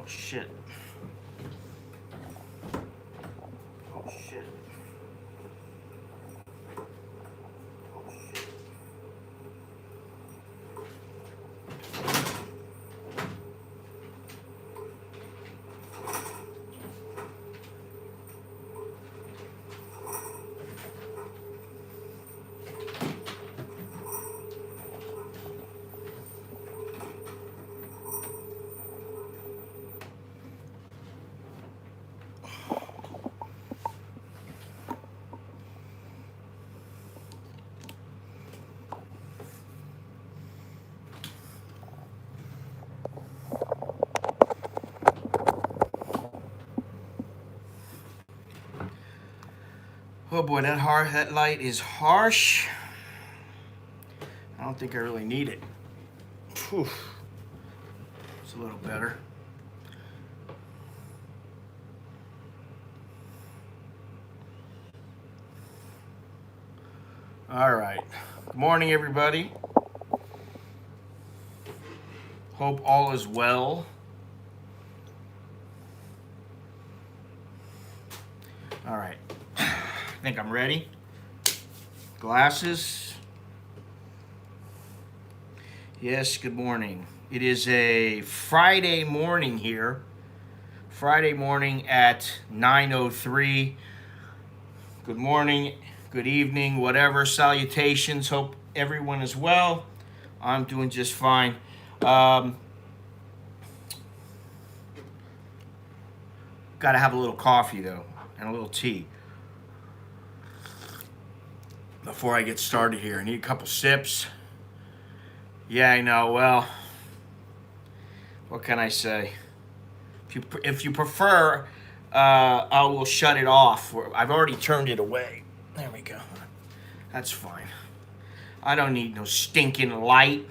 shit. Oh shit. Oh shit. Oh boy, that light is harsh. I don't think I really need it. Whew. It's a little better. All right. Good morning, everybody. Hope all is well. All right. I think I'm ready. Glasses. Yes, good morning. It is a Friday morning here. Friday morning at 9:03. Good morning, good evening, whatever. Salutations. Hope everyone is well. I'm doing just fine. Got to have a little coffee, though, and a little tea before I get started here. I need a couple sips. Yeah, I know. Well, what can I say? If you prefer, I will shut it off. I've already turned it away. There we go. That's fine. I don't need no stinking light.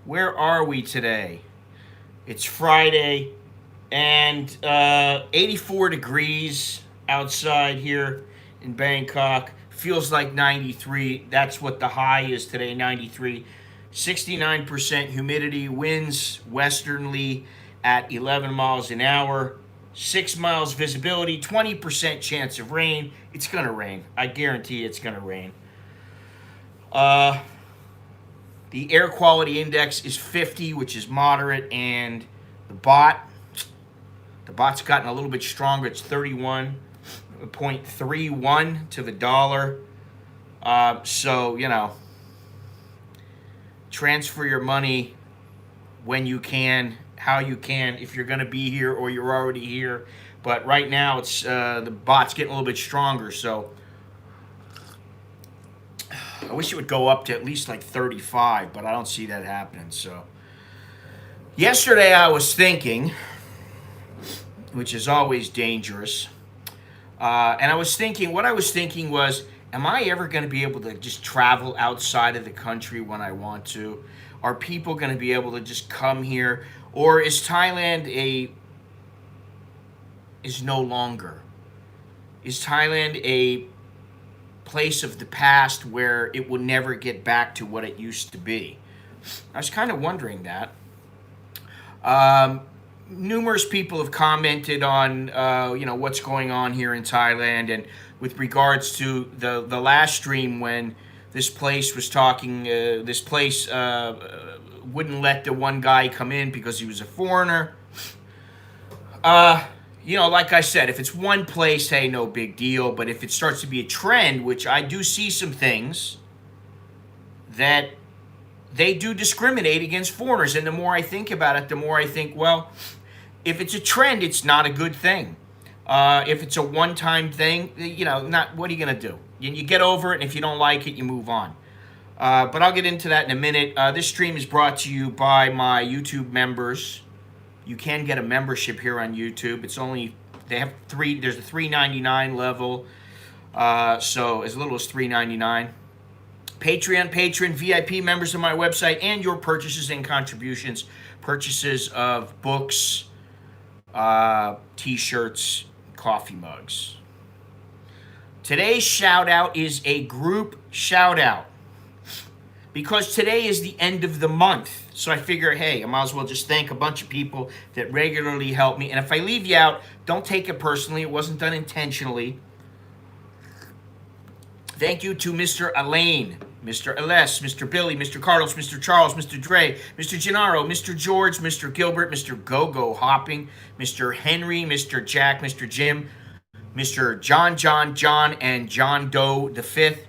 Where are we today? It's Friday, and 84 degrees outside here in Bangkok. Feels like 93. That's what the high is today, 93. 69% humidity, winds westernly at 11 miles an hour, 6 miles visibility, 20% chance of rain. It's going to rain. I guarantee it's going to rain. The air quality index is 50, which is moderate, and the bot's gotten a little bit stronger. It's 31.31 to the dollar. So, you know, transfer your money when you can, how you can, if you're going to be here or you're already here. But right now, it's the bot's getting a little bit stronger, so I wish it would go up to at least like 35, but I don't see that happening. So yesterday I was thinking, which is always dangerous, and what I was thinking was, am I ever going to be able to just travel outside of the country when I want to? Are people going to be able to just come here? Or is Thailand no longer? Is Thailand a place of the past where it will never get back to what it used to be? I was kind of wondering that. Numerous people have commented on what's going on here in Thailand, and with regards to the last stream when this place was talking, wouldn't let the one guy come in because he was a foreigner. Like I said, if it's one place, hey, no big deal. But if it starts to be a trend, which I do see some things, that they do discriminate against foreigners. And the more I think about it, the more I think, well, if it's a trend, it's not a good thing. If it's a one-time thing, what are you going to do? You get over it, and if you don't like it, you move on. But I'll get into that in a minute. This stream is brought to you by my YouTube members. You can get a membership here on YouTube. There's a $3.99 level, so as little as $3.99. Patreon, VIP members of my website, and your purchases and contributions, purchases of books, t-shirts, coffee mugs. Today's shout out is a group shout out. because today is the end of the month. So I figure, hey, I might as well just thank a bunch of people that regularly help me. And if I leave you out, don't take it personally. It wasn't done intentionally. Thank you to Mr. Elaine, Mr. Ales, Mr. Billy, Mr. Carlos, Mr. Charles, Mr. Dre, Mr. Gennaro, Mr. George, Mr. Gilbert, Mr. Go-Go Hopping, Mr. Henry, Mr. Jack, Mr. Jim, Mr. John, and John Doe the Fifth,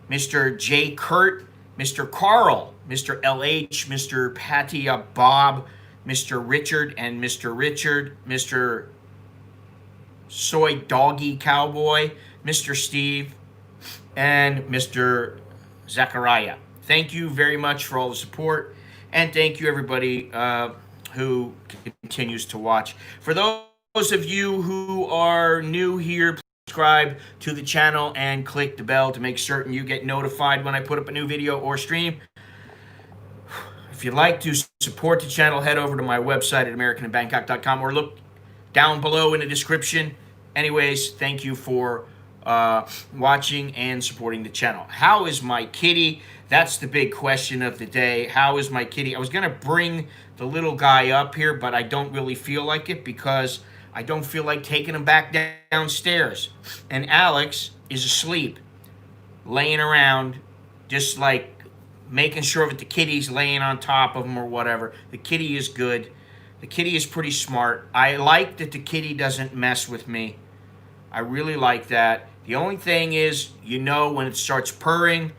Mr. J. Kurt, Mr. Carl, Mr. LH, Mr. Pattaya Bob, Mr. Richard, and Mr. Richard, Mr. Soy Doggy Cowboy, Mr. Steve, and Mr. Zachariah. Thank you very much for all the support, and thank you everybody who continues to watch. For those of you who are new here, please subscribe to the channel and click the bell to make certain you get notified when I put up a new video or stream. If you'd like to support the channel, head over to my website at americaninbangkok.com or look down below in the description. Anyways, thank you for watching and supporting the channel. How is my kitty? That's the big question of the day. How is my kitty? I was going to bring the little guy up here, but I don't really feel like it because I don't feel like taking him back downstairs. And Alex is asleep, laying around, just like making sure that the kitty's laying on top of him or whatever. The kitty is good. The kitty is pretty smart. I like that the kitty doesn't mess with me. I really like that. The only thing is, you know, when it starts purring,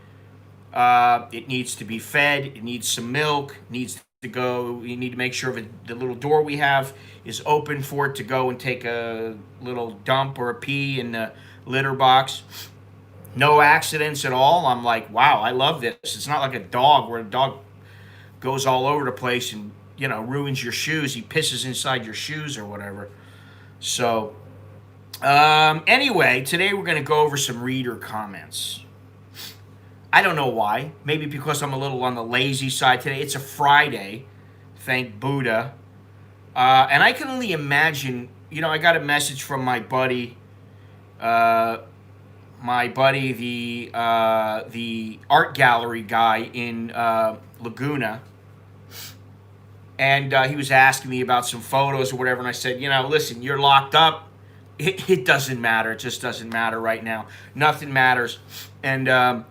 it needs to be fed. It needs some milk. Needs to go. You need to make sure that the little door we have is open for it to go and take a little dump or a pee in the litter box. No accidents at all. I'm like, wow, I love this. It's not like a dog where a dog goes all over the place and, you know, ruins your shoes. He pisses inside your shoes or whatever. So anyway, today we're going to go over some reader comments. I don't know why. Maybe because I'm a little on the lazy side today. It's a Friday, thank Buddha. And I can only imagine, you know, I got a message from my buddy, the art gallery guy in Laguna. And he was asking me about some photos or whatever. And I said, you know, listen, you're locked up. It doesn't matter. It just doesn't matter right now. Nothing matters. And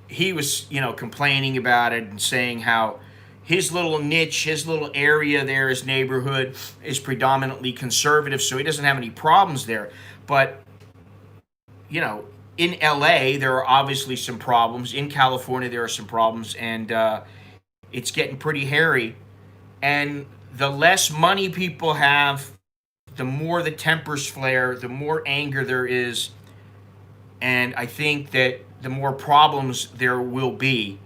he was, you know, complaining about it and saying how his little niche, his little area there, his neighborhood is predominantly conservative, so he doesn't have any problems there. But, you know, in LA, there are obviously some problems. In California, there are some problems, and it's getting pretty hairy. And the less money people have, the more the tempers flare, the more anger there is, and I think that the more problems there will be.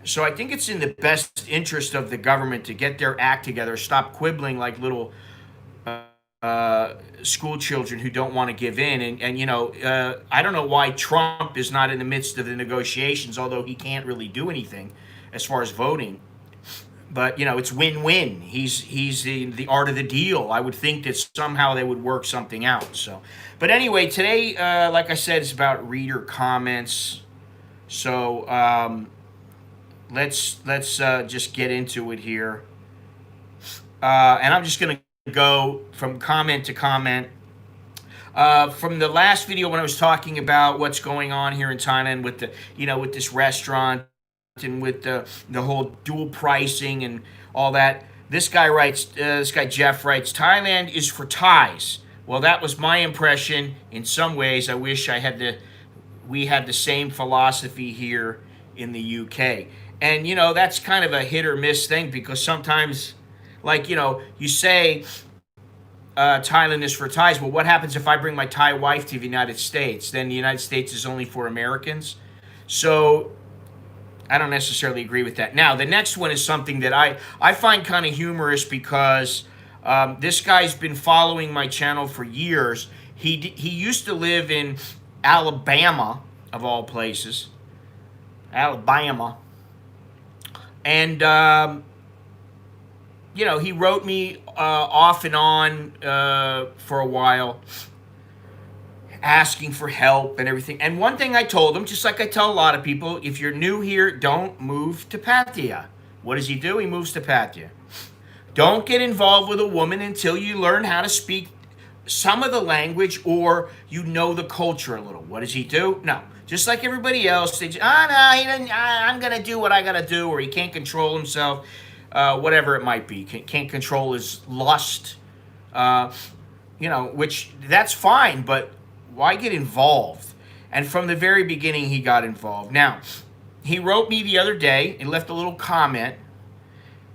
So I think it's in the best interest of the government to get their act together, stop quibbling like little school children who don't want to give in. And you know, I don't know why Trump is not in the midst of the negotiations, although he can't really do anything as far as voting. But, you know, it's win-win. He's in the art of the deal. I would think that somehow they would work something out. So, but anyway, today, like I said, it's about reader comments. So let's just get into it here. And I'm just going to go from comment to comment. From the last video when I was talking about what's going on here in Thailand with the, you know, with this restaurant, and with the whole dual pricing and all that. This guy writes, this guy Jeff writes, Thailand is for Thais. Well, that was my impression. In some ways, I wish we had the same philosophy here in the UK. And, you know, that's kind of a hit or miss thing because sometimes, like, you know, you say Thailand is for Thais. Well, what happens if I bring my Thai wife to the United States? Then the United States is only for Americans. So I don't necessarily agree with that. Now, the next one is something that I find kind of humorous because this guy's been following my channel for years. He used to live in Alabama, of all places. Alabama. And, you know, he wrote me off and on for a while. asking for help and everything. And one thing I told him, just like I tell a lot of people, if you're new here, don't move to Pattaya. What does he do? He moves to Pattaya. Don't get involved with a woman until you learn how to speak some of the language or you know the culture a little. What does he do? No. Just like everybody else, they just, no, he doesn't, I'm going to do what I got to do, or he can't control himself, whatever it might be. Can't control his lust, which that's fine, but why get involved? And from the very beginning, he got involved. Now, he wrote me the other day and left a little comment.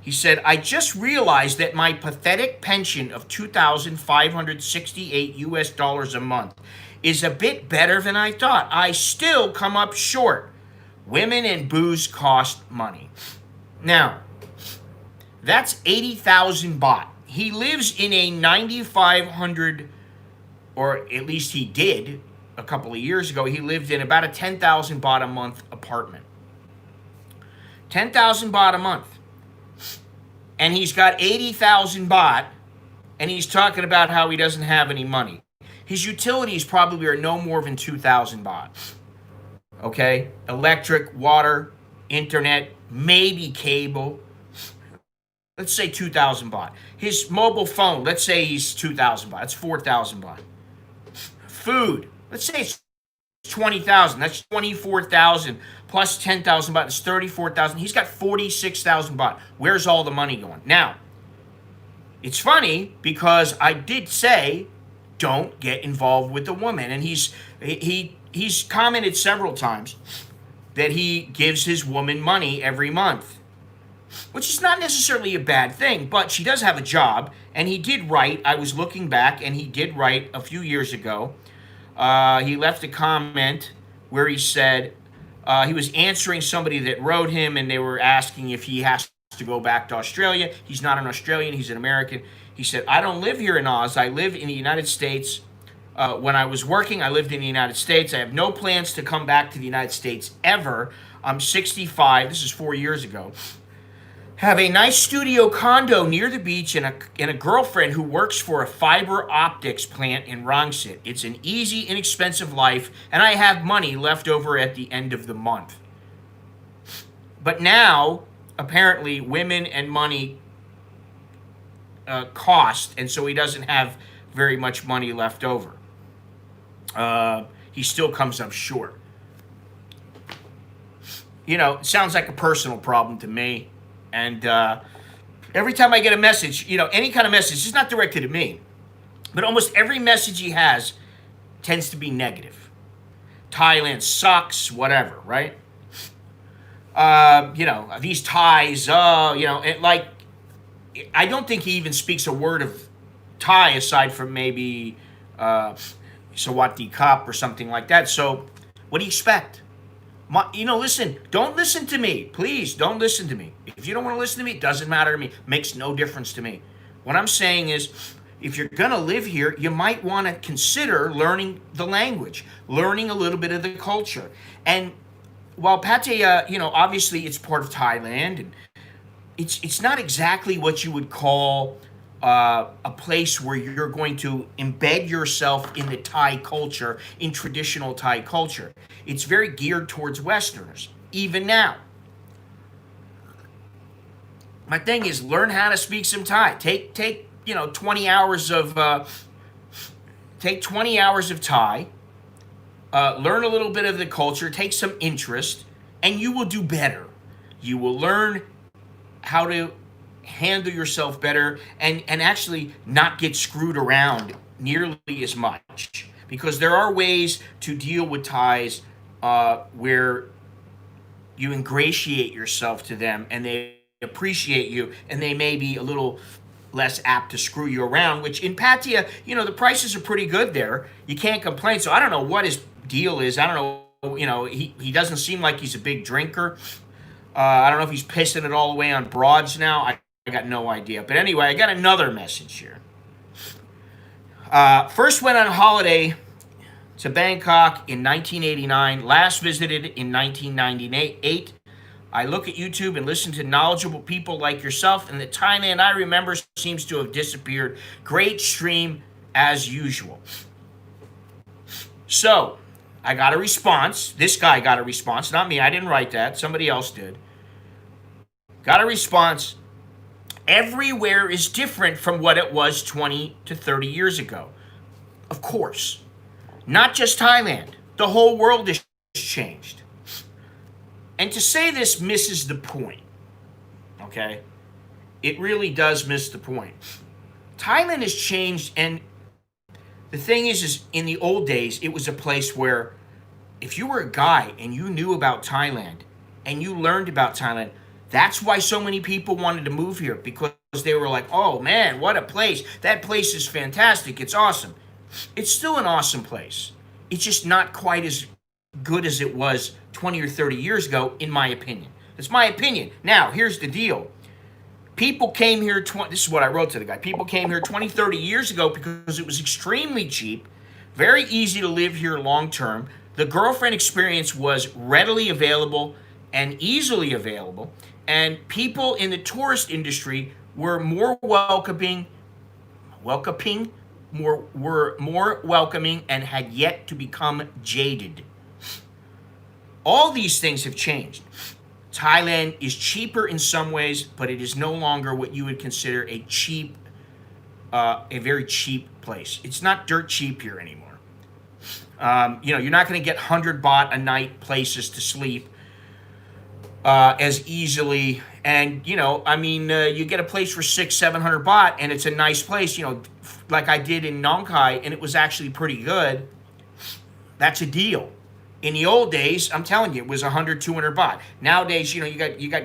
He said, I just realized that my pathetic pension of $2,568 US dollars a month is a bit better than I thought. I still come up short. Women and booze cost money. Now, that's 80,000 baht. He lives in a 9,500, or at least he did a couple of years ago, he lived in about a 10,000 baht a month apartment. 10,000 baht a month. And he's got 80,000 baht, and he's talking about how he doesn't have any money. His utilities probably are no more than 2,000 baht. Okay? Electric, water, internet, maybe cable. Let's say 2,000 baht. His mobile phone, let's say he's 2,000 baht. That's 4,000 baht. Food, let's say it's 20,000. That's 24,000 plus 10,000 baht. It's 34,000. He's got 46,000 baht. Where's all the money going? Now, it's funny because I did say don't get involved with the woman, and he's commented several times that he gives his woman money every month, which is not necessarily a bad thing, but she does have a job, and he did write. I was looking back, and he did write a few years ago. He left a comment where he said he was answering somebody that wrote him, and they were asking if he has to go back to Australia. He's not an Australian. He's an American. He said, I don't live here in Oz. I live in the United States. When I was working, I lived in the United States. I have no plans to come back to the United States ever. I'm 65. This is 4 years ago. Have a nice studio condo near the beach and a girlfriend who works for a fiber optics plant in Rangsit. It's an easy, inexpensive life, and I have money left over at the end of the month. But now, apparently, women and money cost, and so he doesn't have very much money left over. He still comes up short. It sounds like a personal problem to me. And every time I get a message, any kind of message, it's not directed at me, but almost every message he has tends to be negative. Thailand sucks, whatever, right? These Thais, I don't think he even speaks a word of Thai aside from maybe Sawati Cup or something like that. So what do you expect? Listen, don't listen to me. Please, don't listen to me. If you don't want to listen to me, it doesn't matter to me. It makes no difference to me. What I'm saying is, if you're going to live here, you might want to consider learning the language, learning a little bit of the culture. And while Pattaya, obviously it's part of Thailand, and it's not exactly what you would call a place where you're going to embed yourself in the Thai culture, in traditional Thai culture. It's very geared towards Westerners, even now. My thing is, learn how to speak some Thai. Take 20 hours of Thai. Learn a little bit of the culture. Take some interest, and you will do better. You will learn how to handle yourself better and actually not get screwed around nearly as much, because there are ways to deal with Thais where you ingratiate yourself to them and they appreciate you, and they may be a little less apt to screw you around, which in Pattaya, the prices are pretty good there. You can't complain. So I don't know what his deal is. I don't know, he doesn't seem like he's a big drinker. I don't know if he's pissing it all away on broads now. I got no idea. But anyway, I got another message here. First went on holiday to Bangkok in 1989. Last visited in 1998. I look at YouTube and listen to knowledgeable people like yourself, and the Thailand I remember seems to have disappeared. Great stream as usual. So I got a response. This guy got a response, not me. I didn't write that. Somebody else did. Got a response. Everywhere is different from what it was 20 to 30 years ago. Of course. Not just Thailand. The whole world has changed. And to say this misses the point. Okay? It really does miss the point. Thailand has changed, and the thing is in the old days, it was a place where if you were a guy and you knew about Thailand and you learned about Thailand, that's why so many people wanted to move here, because they were like, oh man, what a place. That place is fantastic. It's awesome. It's still an awesome place. It's just not quite as good as it was 20 or 30 years ago, in my opinion. That's my opinion. Now, here's the deal. People came here, this is what I wrote to the guy. People came here 20, 30 years ago because it was extremely cheap, very easy to live here long term. The girlfriend experience was readily available and easily available. And people in the tourist industry were more welcoming, were more welcoming, and had yet to become jaded. All these things have changed. Thailand is cheaper in some ways, but it is no longer what you would consider a very cheap place. It's not dirt cheap here anymore. You're not going to get 100 baht a night places to sleep as easily. And, you get a place for 600-700 baht, and it's a nice place, like I did in Nong Khai, and it was actually pretty good. That's a deal. In the old days, I'm telling you, it was 100-200 baht. Nowadays, you got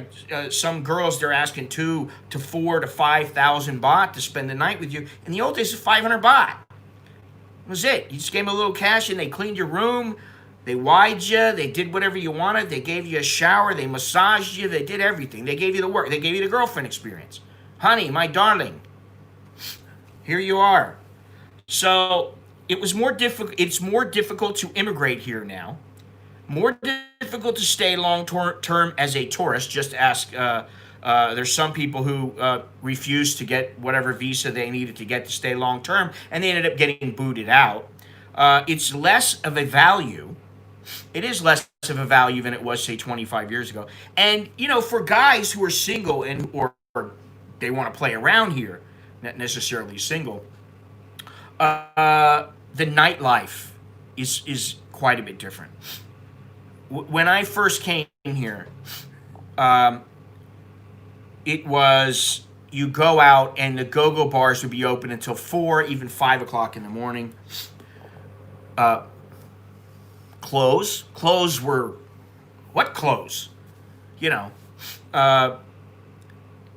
some girls, they're asking 2 to 4 to 5,000 baht to spend the night with you. In the old days, it's 500 baht. That was it. You just gave them a little cash and they cleaned your room, they wide you, they did whatever you wanted, they gave you a shower, they massaged you, they did everything. They gave you the work, they gave you the girlfriend experience. Honey, my darling, here you are. So it was more difficult. It's more difficult to immigrate here now. More difficult to stay long term as a tourist. Just ask. There's some people who refused to get whatever visa they needed to get to stay long term, and they ended up getting booted out. It's less of a value. It is less of a value than it was, say, 25 years ago. And for guys who are single and or they want to play around here, not necessarily single. The nightlife is quite a bit different. When I first came here, it was you go out and the go-go bars would be open until 4, even 5 o'clock in the morning. Clothes were, what clothes?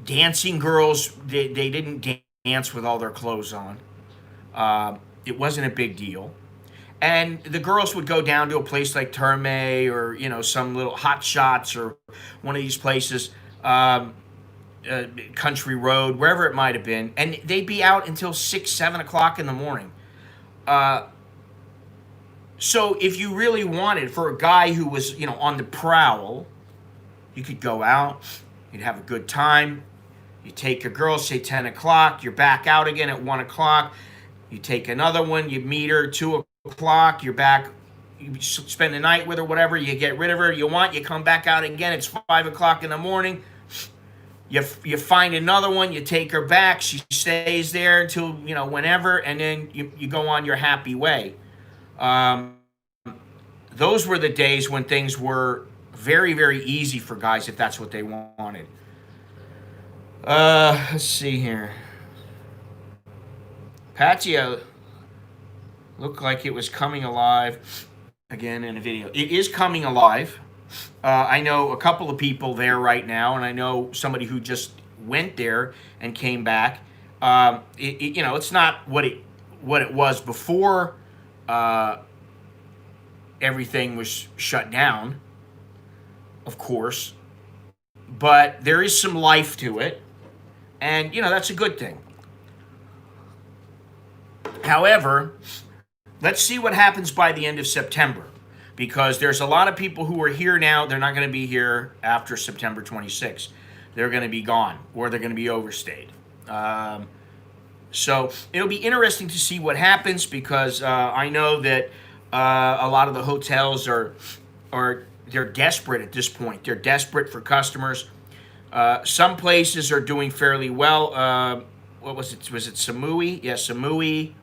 Dancing girls, they didn't dance with all their clothes on. It wasn't a big deal. And the girls would go down to a place like Terme or, some little Hot Shots or one of these places, Country Road, wherever it might have been. And they'd be out until 6, 7 o'clock in the morning. So if you really wanted, for a guy who was, on the prowl, you could go out, you'd have a good time. You take a girl, say 10 o'clock, you're back out again at 1 o'clock. You take another one, you meet her 2 o'clock, you're back, you spend the night with her, whatever, you get rid of her, you come back out again, it's 5 o'clock in the morning. You find another one, you take her back, she stays there until, whenever, and then you go on your happy way. Those were the days when things were very, very easy for guys if that's what they wanted. Let's see here. Pattaya looked like it was coming alive again in a video. It is coming alive. I know a couple of people there right now, and I know somebody who just went there and came back. It's not what it was before everything was shut down, of course, but there is some life to it, and that's a good thing. However, let's see what happens by the end of September, because there's a lot of people who are here now. They're not going to be here after September 26th. They're going to be gone, or they're going to be overstayed. So it'll be interesting to see what happens, because I know that A lot of the hotels are they're desperate at this point. They're desperate for customers. Some places are doing fairly well. What was it? Was it Samui? Yeah, Samui.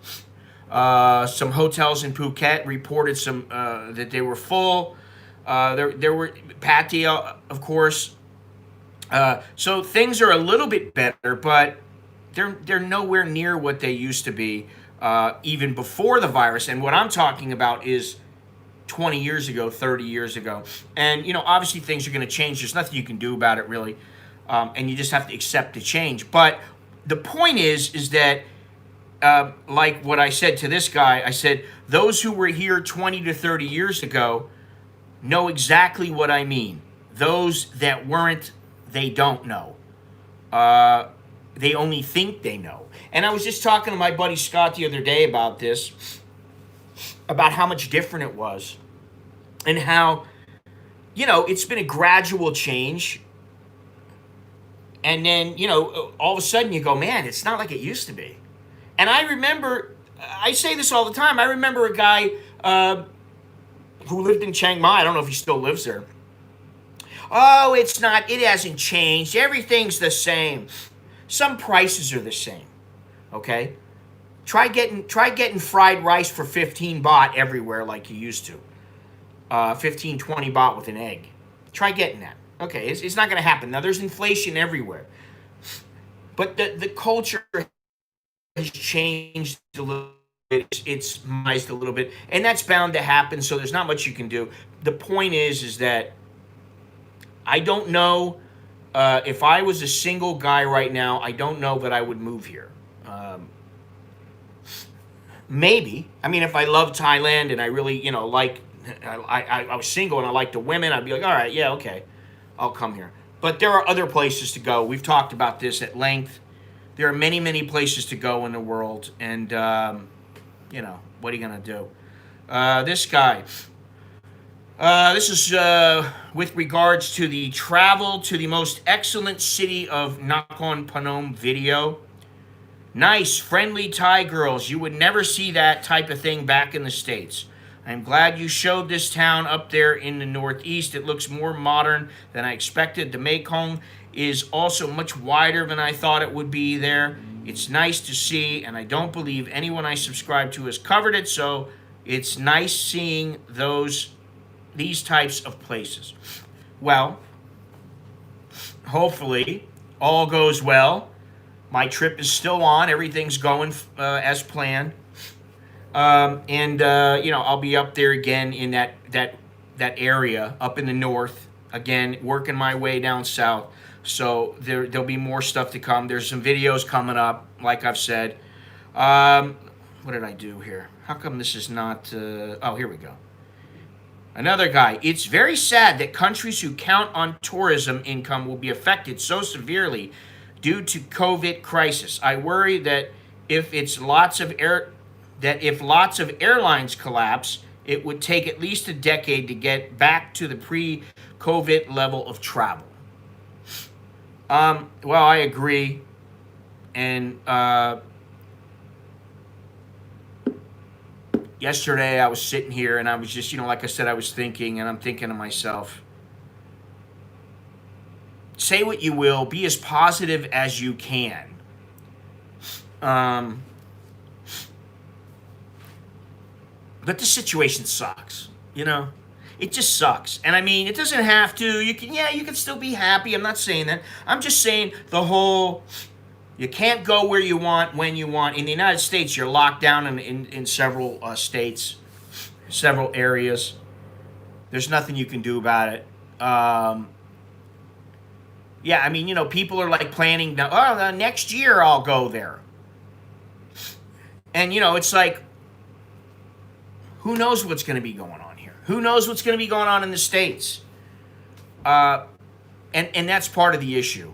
Some hotels in Phuket reported some that they were full. There were Pattaya, of course. So things are a little bit better, but they're nowhere near what they used to be even before the virus. And what I'm talking about is 20 years ago, 30 years ago. And, obviously things are going to change. There's nothing you can do about it, really. And you just have to accept the change. But the point is that, like what I said to this guy, I said, those who were here 20 to 30 years ago know exactly what I mean. Those that weren't, they don't know. They only think they know. And I was just talking to my buddy Scott the other day about this, about how much different it was, and how, it's been a gradual change. And then, all of a sudden you go, man, it's not like it used to be. And I remember, I say this all the time, I remember a guy who lived in Chiang Mai. I don't know if he still lives there. Oh, it hasn't changed. Everything's the same. Some prices are the same. Okay? Try getting fried rice for 15 baht everywhere like you used to. 15, 20 baht with an egg. Try getting that. Okay, it's not going to happen. Now, there's inflation everywhere. But the culture has changed a little bit. It's minimized a little bit. And that's bound to happen, so there's not much you can do. The point is that I don't know if I was a single guy right now, I don't know that I would move here. Maybe. I mean, if I love Thailand and I really, I was single and I liked the women, I'd be like, all right, yeah, okay, I'll come here. But there are other places to go. We've talked about this at length. There are many, many places to go in the world. And, what are you going to do? This guy. This is with regards to the travel to the most excellent city of Nakhon Phanom video. Nice, friendly Thai girls. You would never see that type of thing back in the States. I'm glad you showed this town up there in the Northeast. It looks more modern than I expected. The Mekong is also much wider than I thought it would be there. It's nice to see, and I don't believe anyone I subscribe to has covered it, so it's nice seeing these types of places. Well, hopefully all goes well. My trip is still on. Everything's going as planned. I'll be up there again in that area up in the north, again, working my way down south. So there'll be more stuff to come. There's some videos coming up, like I've said. What did I do here? How come this is not... oh, here we go. Another guy. It's very sad that countries who count on tourism income will be affected so severely due to COVID crisis. I worry that if lots of airlines collapse, it would take at least a decade to get back to the pre-COVID level of travel. Well, I agree. And yesterday I was sitting here and I was just, like I said, I was thinking, and I'm thinking to myself, say what you will, be as positive as you can. But the situation sucks, It just sucks. And I mean, it doesn't have to. You can still be happy. I'm not saying that. I'm just saying you can't go where you want, when you want. In the United States, you're locked down in several states, several areas. There's nothing you can do about it. People are like planning, next year I'll go there. And, it's like, who knows what's going to be going on here? Who knows what's going to be going on in the States? And that's part of the issue.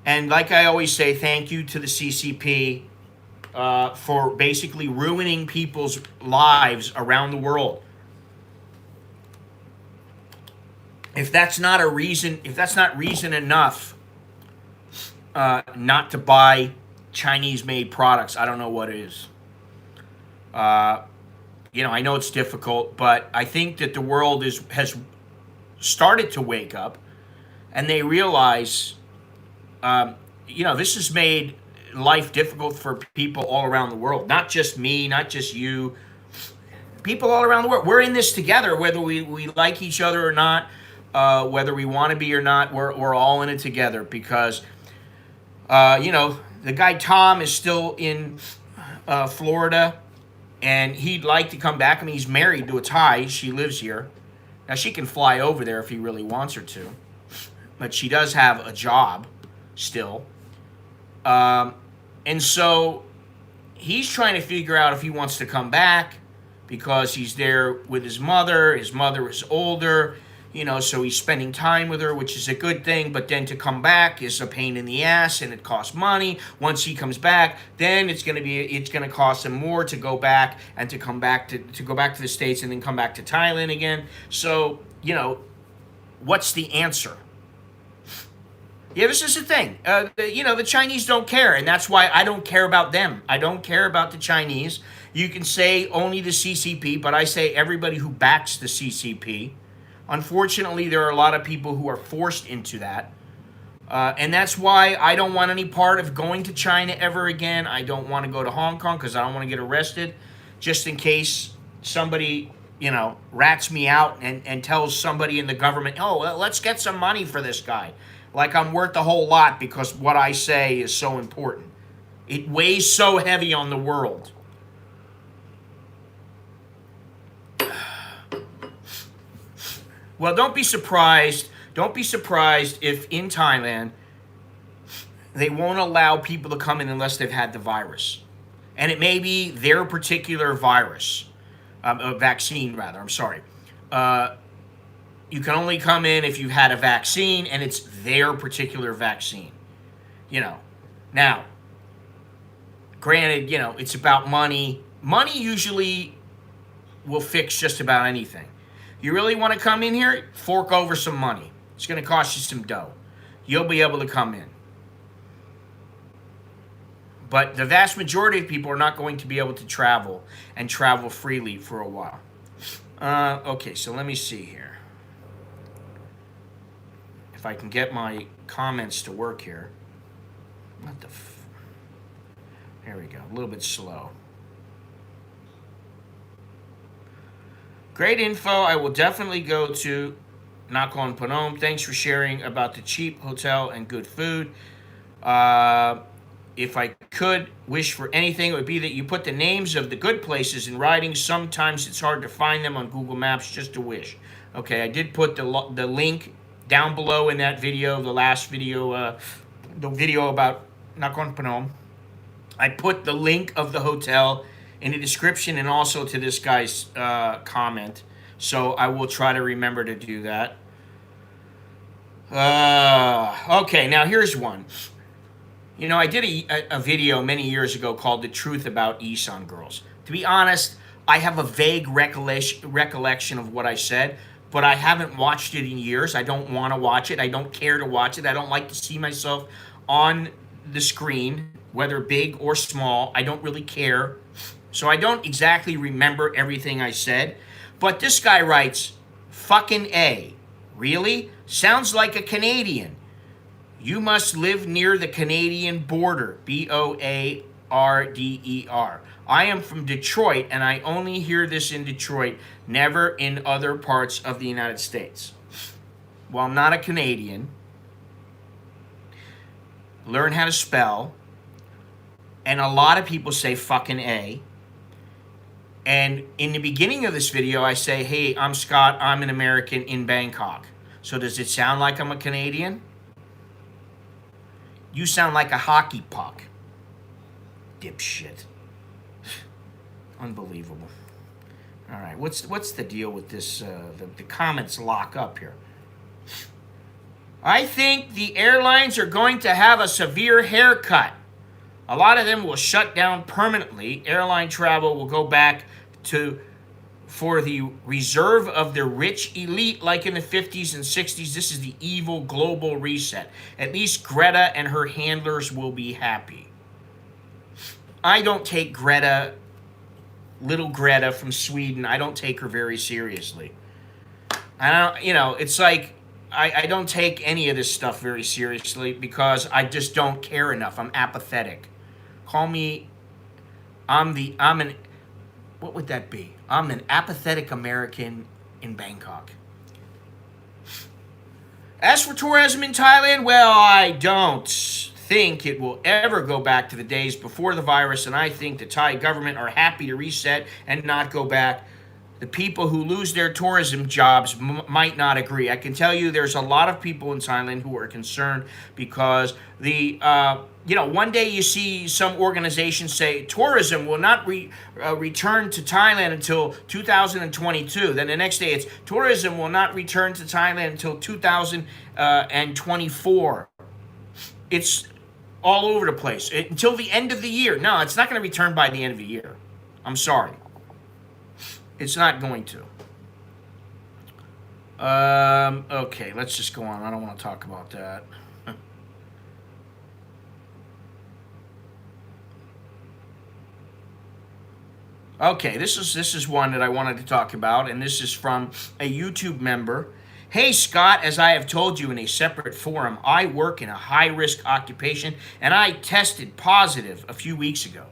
And like I always say, thank you to the CCP for basically ruining people's lives around the world. If that's not reason enough not to buy Chinese-made products, I don't know what is. I know it's difficult, but I think that the world has started to wake up, and they realize, this has made life difficult for people all around the world. Not just me, not just you. People all around the world. We're in this together, whether we like each other or not, whether we want to be or not. We're all in it together because, the guy Tom is still in Florida, and he'd like to come back. I mean, he's married to a Thai. She lives here. Now, she can fly over there if he really wants her to, but she does have a job still. And so he's trying to figure out if he wants to come back because he's there with his mother. His mother is older, so he's spending time with her, which is a good thing. But then to come back is a pain in the ass, and it costs money. Once he comes back, then it's going to cost him more to go back and to come back to go back to the States and then come back to Thailand again. So, what's the answer? Yeah, this is the thing. The Chinese don't care, and that's why I don't care about them. I don't care about the Chinese. You can say only the CCP, but I say everybody who backs the CCP. Unfortunately, there are a lot of people who are forced into that. And that's why I don't want any part of going to China ever again. I don't want to go to Hong Kong because I don't want to get arrested, just in case somebody, rats me out and tells somebody in the government, oh, well, let's get some money for this guy. Like I'm worth a whole lot because what I say is so important. It weighs so heavy on the world. Well, don't be surprised. Don't be surprised if in Thailand they won't allow people to come in unless they've had the virus. And it may be their particular virus. A vaccine, rather. I'm sorry. You can only come in if you've had a vaccine, and it's their particular vaccine. Now, granted, it's about money. Money usually will fix just about anything. You really want to come in here? Fork over some money. It's going to cost you some dough. You'll be able to come in. But the vast majority of people are not going to be able to travel and travel freely for a while. Okay, so let me see here. If I can get my comments to work here. What the There we go. A little bit slow. Great info. I will definitely go to Nakhon Phanom. Thanks for sharing about the cheap hotel and good food. If I could wish for anything, it would be that you put the names of the good places in writing. Sometimes it's hard to find them on Google Maps. Just a wish. Okay, I did put the link down below in that video, the last video, the video about Nakhon Phanom. I put the link of the hotel in the description and also to this guy's comment. So I will try to remember to do that. Okay, now here's one. I did a video many years ago called The Truth About Isan Girls. To be honest, I have a vague recollection of what I said, but I haven't watched it in years. I don't want to watch it. I don't care to watch it. I don't like to see myself on the screen, whether big or small. I don't really care. So I don't exactly remember everything I said. But this guy writes, fucking A. Really? Sounds like a Canadian. You must live near the Canadian border. Border. I am from Detroit, and I only hear this in Detroit, never in other parts of the United States. Well, I'm not a Canadian. Learn how to spell. And a lot of people say fucking A. And in the beginning of this video, I say, hey, I'm Scott. I'm an American in Bangkok. So does it sound like I'm a Canadian? You sound like a hockey puck. Dipshit. Unbelievable. All right, what's the deal with this? The comments lock up here. I think the airlines are going to have a severe haircut. A lot of them will shut down permanently. Airline travel will go back for the reserve of the rich elite like in the 50s and 60s. This is the evil global reset. At least Greta and her handlers will be happy. I don't take Greta little Greta from Sweden, I don't take her very seriously. I don't, it's like I don't take any of this stuff very seriously because I just don't care enough. I'm apathetic. Call me, I'm an, what would that be? I'm an apathetic American in Bangkok. As for tourism in Thailand, well, I don't think it will ever go back to the days before the virus, and I think the Thai government are happy to reset and not go back. The people who lose their tourism jobs might not agree. I can tell you there's a lot of people in Thailand who are concerned because one day you see some organizations say tourism will not return to Thailand until 2022. Then the next day it's tourism will not return to Thailand until 2024. It's all over the place until the end of the year. No, it's not going to return by the end of the year. I'm sorry. It's not going to. Okay, let's just go on. I don't want to talk about that. Okay, this is one that I wanted to talk about, and this is from a YouTube member. Hey Scott, as I have told you in a separate forum, I work in a high-risk occupation, and I tested positive a few weeks ago.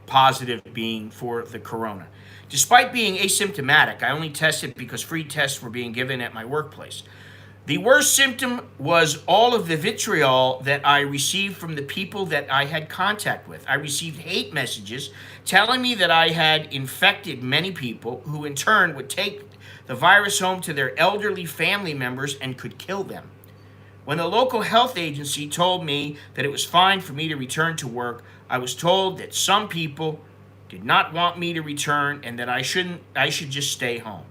Positive being for the corona. Despite being asymptomatic, I only tested because free tests were being given at my workplace. The worst symptom was all of the vitriol that I received from the people that I had contact with. I received hate messages telling me that I had infected many people who in turn would take the virus home to their elderly family members and could kill them. When the local health agency told me that it was fine for me to return to work, I was told that some people did not want me to return and that I should just stay home.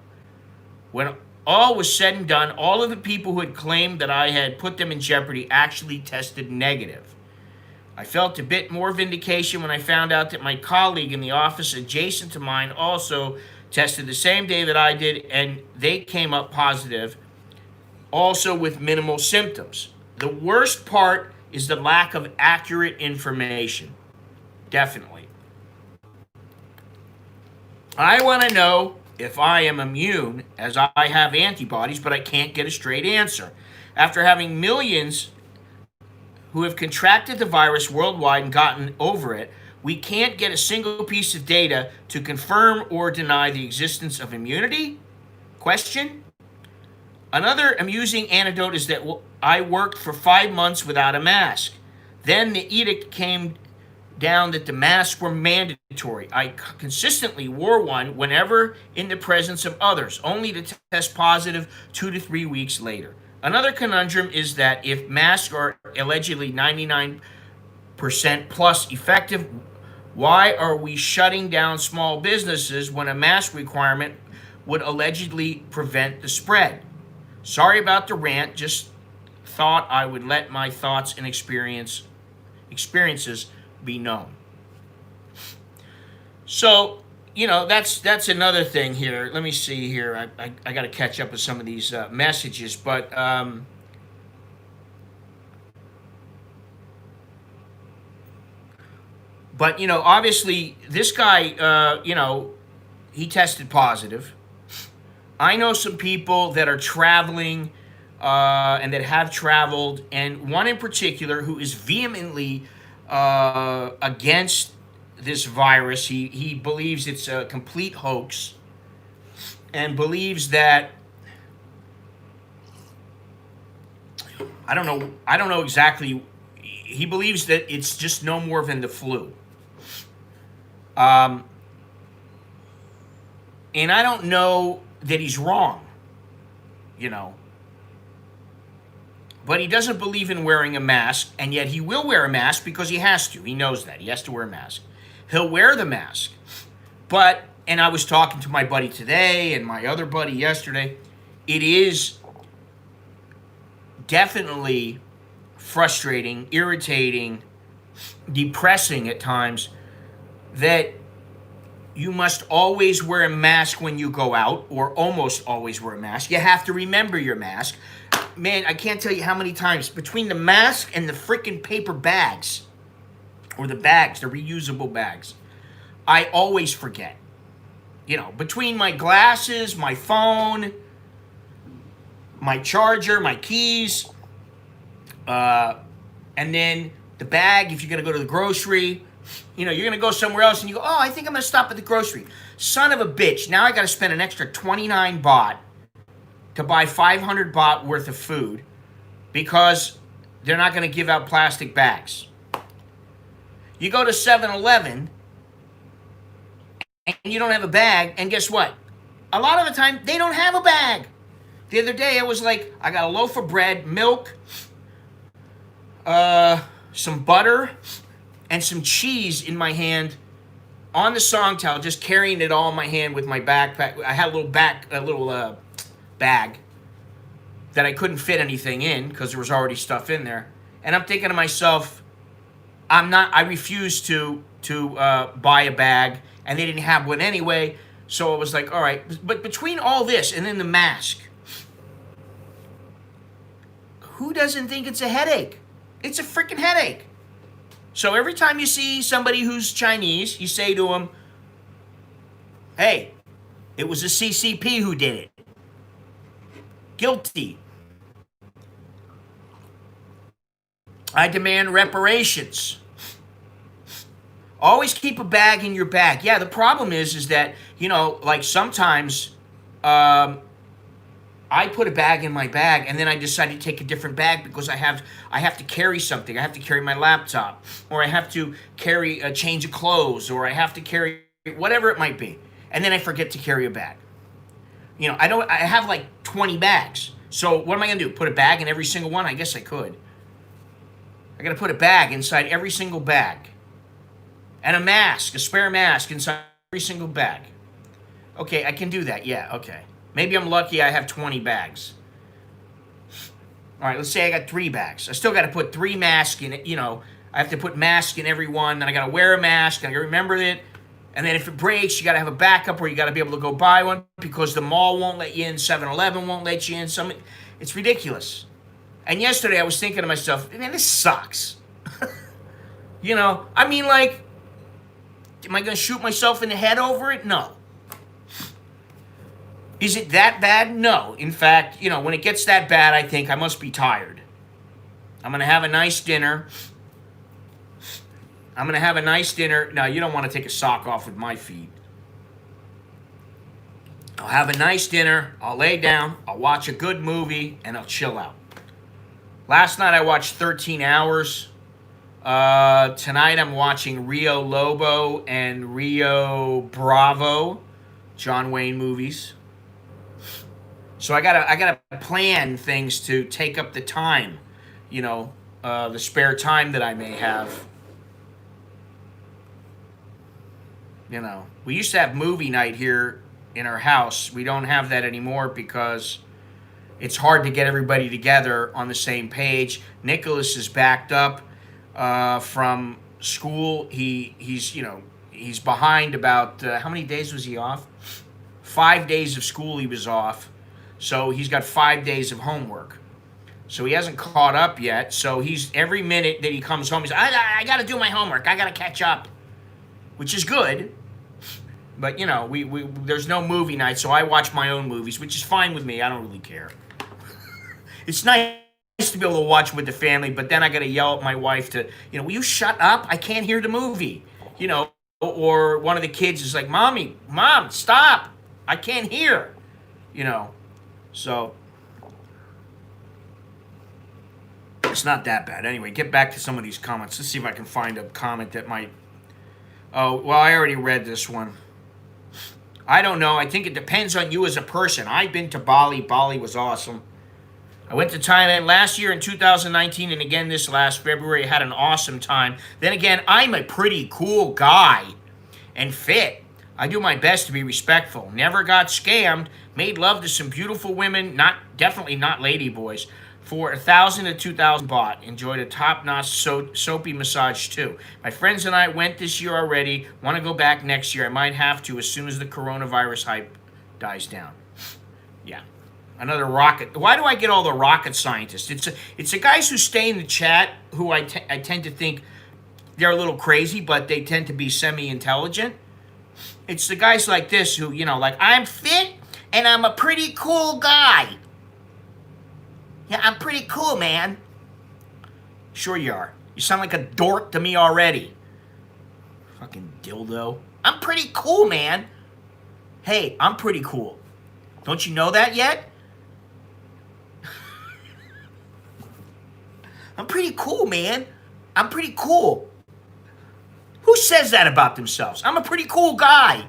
When all was said and done, all of the people who had claimed that I had put them in jeopardy actually tested negative. I felt a bit more vindication when I found out that my colleague in the office adjacent to mine also tested the same day that I did, and they came up positive, also with minimal symptoms. The worst part is the lack of accurate information. Definitely. I want to know if I am immune, as I have antibodies, but I can't get a straight answer. After having millions who have contracted the virus worldwide and gotten over it, we can't get a single piece of data to confirm or deny the existence of immunity? Question. Another amusing anecdote is that I worked for 5 months without a mask. Then the edict came down that the masks were mandatory. I consistently wore one whenever in the presence of others, only to test positive 2 to 3 weeks later. Another conundrum is that if masks are allegedly 99% plus effective, why are we shutting down small businesses when a mask requirement would allegedly prevent the spread? Sorry about the rant, just thought I would let my thoughts and experiences be known. So, that's another thing here. Let me see here. I got to catch up with some of these messages, but obviously this guy, he tested positive. I know some people that are traveling and that have traveled, and one in particular who is vehemently against this virus. He believes it's a complete hoax and believes that I don't know exactly. He believes that it's just no more than the flu. And I don't know that he's wrong, But he doesn't believe in wearing a mask, and yet he will wear a mask because he has to. He knows that. He has to wear a mask. He'll wear the mask. And I was talking to my buddy today and my other buddy yesterday. It is definitely frustrating, irritating, depressing at times that you must always wear a mask when you go out, or almost always wear a mask. You have to remember your mask. Man, I can't tell you how many times between the mask and the freaking paper bags, or the bags, the reusable bags, I always forget. between my glasses, my phone, my charger, my keys, and then the bag if you're going to go to the grocery. You're going to go somewhere else and you go, oh, I think I'm going to stop at the grocery. Son of a bitch. Now I got to spend an extra 29 baht to buy 500 baht worth of food because they're not going to give out plastic bags. You go to 7-Eleven and you don't have a bag, and guess what? A lot of the time, they don't have a bag. The other day, I was like, I got a loaf of bread, milk, some butter, and some cheese in my hand on the song towel, just carrying it all in my hand with my backpack. I had a little bag that I couldn't fit anything in because there was already stuff in there. And I'm thinking to myself, I refuse to buy a bag, and they didn't have one anyway. So I was like, all right. But between all this and then the mask, who doesn't think it's a headache? It's a freaking headache. So every time you see somebody who's Chinese, you say to them, hey, it was the CCP who did it. Guilty. I demand reparations. Always keep a bag in your bag. Yeah, the problem is that, like sometimes I put a bag in my bag and then I decide to take a different bag because I have to carry something. I have to carry my laptop, or I have to carry a change of clothes, or I have to carry whatever it might be. And then I forget to carry a bag. I have like 20 bags. So what am I going to do? Put a bag in every single one? I guess I could. I got to put a bag inside every single bag. And a spare mask inside every single bag. Okay, I can do that. Yeah, okay. Maybe I'm lucky I have 20 bags. All right, let's say I got 3 bags. I still got to put 3 masks in it. I have to put mask in every one. Then I got to wear a mask. And I got to remember it. And then if it breaks, you got to have a backup, or you got to be able to go buy one because the mall won't let you in. 7-Eleven won't let you in. It's ridiculous. And yesterday I was thinking to myself, man, this sucks. Am I going to shoot myself in the head over it? No. Is it that bad? No. In fact, when it gets that bad, I think I must be tired. I'm going to have a nice dinner. Now, you don't want to take a sock off with my feet. I'll have a nice dinner. I'll lay down. I'll watch a good movie, and I'll chill out. Last night I watched 13 Hours. Tonight I'm watching Rio Lobo and Rio Bravo, John Wayne movies. So I gotta plan things to take up the time, the spare time that I may have. We used to have movie night here in our house. We don't have that anymore because it's hard to get everybody together on the same page. Nicholas is backed up from school. He's behind about how many days was he off? 5 days of school he was off. So he's got 5 days of homework. So he hasn't caught up yet. So he's every minute that he comes home, he's I got to do my homework. I got to catch up, which is good. But we there's no movie night, so I watch my own movies, which is fine with me. I don't really care. It's nice to be able to watch with the family, but then I got to yell at my wife to, will you shut up? I can't hear the movie. Or one of the kids is like, Mom, stop. I can't hear. So it's not that bad. Anyway, get back to some of these comments. Let's see if I can find a comment that might... Oh, well, I already read this one. I don't know. I think it depends on you as a person. I've been to Bali. Bali was awesome. I went to Thailand last year in 2019 and again this last February. I had an awesome time. Then again, I'm a pretty cool guy and fit. I do my best to be respectful. Never got scammed. Made love to some beautiful women, definitely not lady boys, for 1,000 to 2,000 baht. Enjoyed a top-notch soapy massage too. My friends and I went this year already. Want to go back next year. I might have to as soon as the coronavirus hype dies down. Yeah. Another rocket. Why do I get all the rocket scientists? It's the guys who stay in the chat who I tend to think they're a little crazy, but they tend to be semi-intelligent. It's the guys like this who, like, I'm fit and I'm a pretty cool guy. Yeah, I'm pretty cool, man. Sure you are. You sound like a dork to me already. Fucking dildo. I'm pretty cool, man. Hey, I'm pretty cool. Don't you know that yet? I'm pretty cool, man. I'm pretty cool. Who says that about themselves? I'm a pretty cool guy.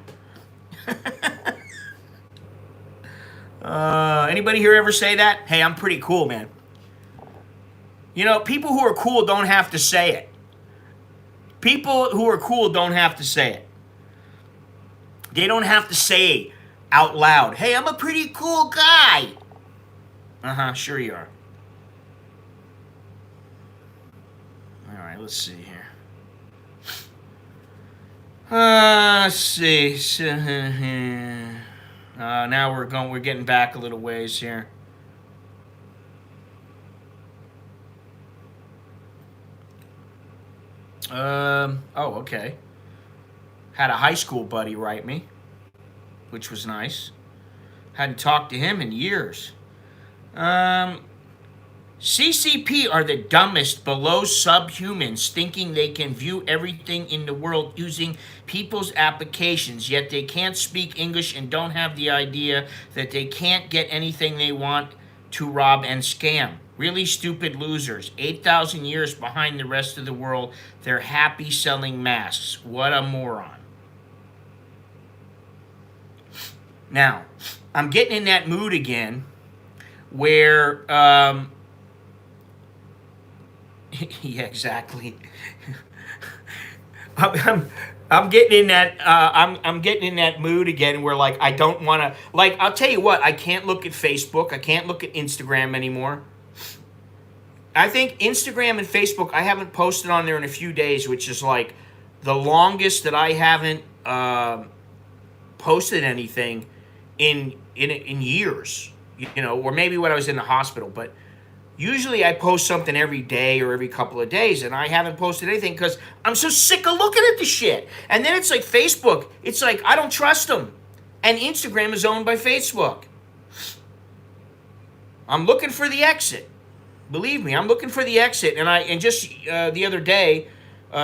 Anybody here ever say that? Hey, I'm pretty cool, man. People who are cool don't have to say it. People who are cool don't have to say it. They don't have to say out loud, hey, I'm a pretty cool guy. Sure you are. All right, let's see here. Let's see. Now we're getting back a little ways here. Okay. Had a high school buddy write me, which was nice. Hadn't talked to him in years. CCP are the dumbest below subhumans, thinking they can view everything in the world using people's applications, yet they can't speak English and don't have the idea that they can't get anything they want to rob and scam. Really stupid losers. 8,000 years behind the rest of the world. They're happy selling masks. What a moron. Now, I'm getting in that mood again where, yeah, exactly. I'm getting in that I'm getting in that mood again where, like, I don't want to, like, I'll tell you what, I can't look at Facebook, I can't look at Instagram anymore. I think Instagram and Facebook, I haven't posted on there in a few days, which is like the longest that I haven't posted anything in years, or maybe when I was in the hospital. But usually I post something every day or every couple of days, and I haven't posted anything because I'm so sick of looking at the shit. And then it's like Facebook, it's like I don't trust them, and Instagram is owned by Facebook. I'm looking for the exit. Believe me, I'm looking for the exit. And just the other day,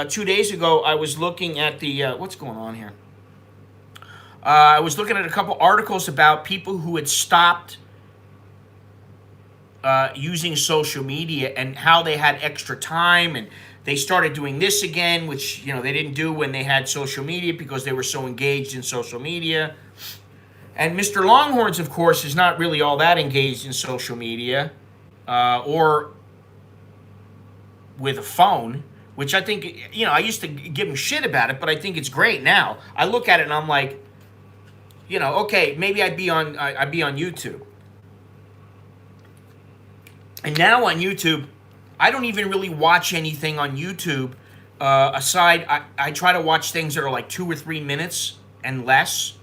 2 days ago, I was looking at the what's going on here. I was looking at a couple articles about people who had stopped using social media and how they had extra time, and they started doing this again, which they didn't do when they had social media because they were so engaged in social media. And Mr. Longhorns, of course, is not really all that engaged in social media. Or with a phone, which I think, I used to give him shit about it, but I think it's great now. I look at it and I'm like, okay, maybe I'd be on YouTube. And now on YouTube, I don't even really watch anything on YouTube. Aside, I try to watch things that are like 2 or 3 minutes and less.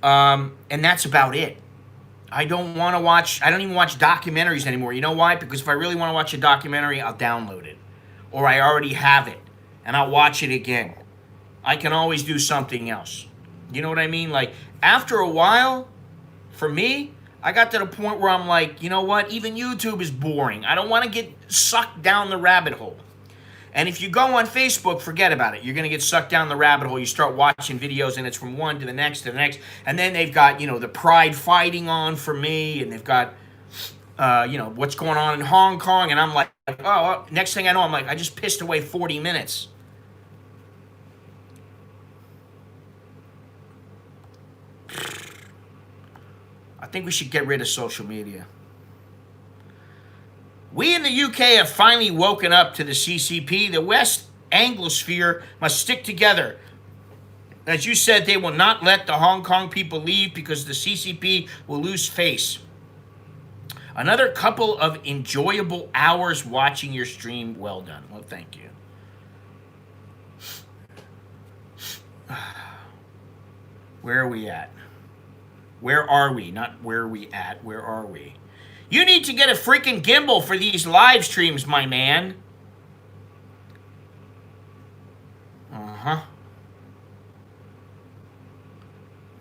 And that's about it. I don't even watch documentaries anymore. You know why? Because if I really want to watch a documentary, I'll download it. Or I already have it, and I'll watch it again. I can always do something else. You know what I mean? Like, after a while, for me, I got to the point where I'm like, you know what? Even YouTube is boring. I don't want to get sucked down the rabbit hole. And if you go on Facebook, forget about it. You're going to get sucked down the rabbit hole. You start watching videos, and it's from one to the next to the next. And then they've got, the pride fighting on for me. And they've got, what's going on in Hong Kong. And I'm like, oh, next thing I know, I'm like, I just pissed away 40 minutes. I think we should get rid of social media. We in the UK have finally woken up to the CCP. The West Anglosphere must stick together. As you said, they will not let the Hong Kong people leave because the CCP will lose face. Another couple of enjoyable hours watching your stream. Well done. Well, thank you. Where are we at? Where are we? Not where are we at. Where are we? You need to get a freaking gimbal for these live streams, my man.